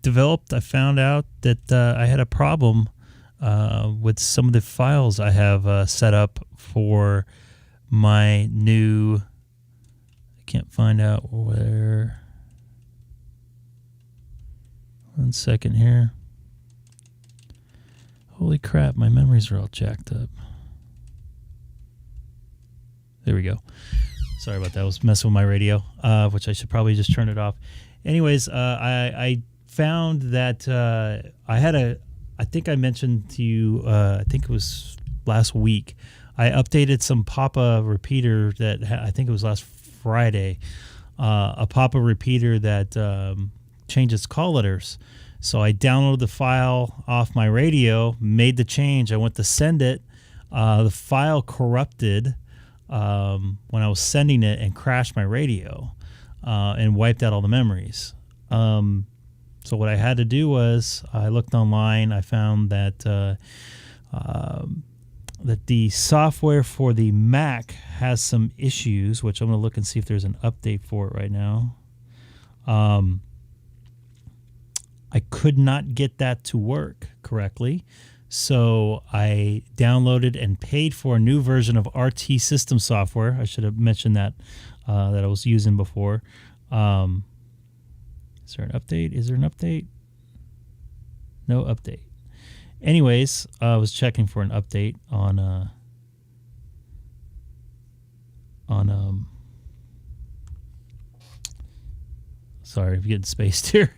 found out that I had a problem with some of the files I have set up for my new, I can't find out where, one second here. Holy crap, my memories are all jacked up. There we go. Sorry about that. I was messing with my radio, which I should probably just turn it off. Anyways, I found that I think I mentioned to you, I think it was last week, I updated some Papa repeater that I think it was last Friday, a Papa repeater that changes call letters. So I downloaded the file off my radio, made the change. I went to send it. The file corrupted when I was sending it and crashed my radio and wiped out all the memories. So what I had to do was I looked online. I found that that the software for the Mac has some issues, which I'm going to look and see if there's an update for it right now. I could not get that to work correctly, so I downloaded and paid for a new version of RT System software. I should have mentioned that that I was using before. Is there an update? Is there an update? No update. Anyways, I was checking for an update on sorry, I'm getting spaced here.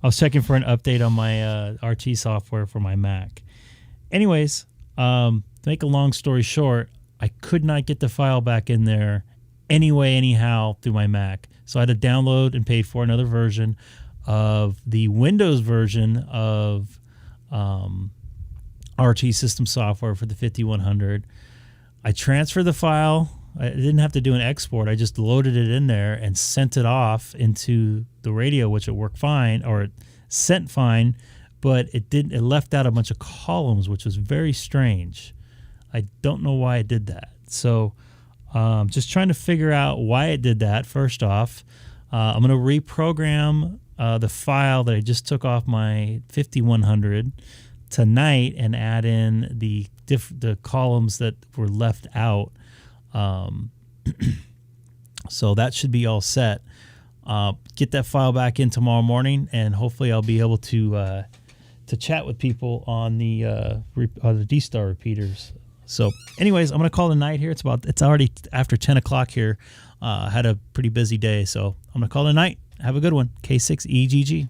I was checking for an update on my RT software for my Mac. Anyways, to make a long story short, I could not get the file back in there anyway, anyhow, through my Mac. So I had to download and pay for another version of the Windows version of RT System software for the 5100. I transferred the file. I didn't have to do an export. I just loaded it in there and sent it off into the radio, which it worked fine, or it sent fine, but it didn't. It left out a bunch of columns, which was very strange. I don't know why it did that. So just trying to figure out why it did that. First off, I'm going to reprogram the file that I just took off my 5100 tonight and add in the columns that were left out. So that should be all set. Get that file back in tomorrow morning, and hopefully I'll be able to chat with people on the D-Star repeaters. So anyways, I'm going to call it a night here. It's already after 10 o'clock here. Had a pretty busy day, so I'm going to call it a night. Have a good one. K6EGG.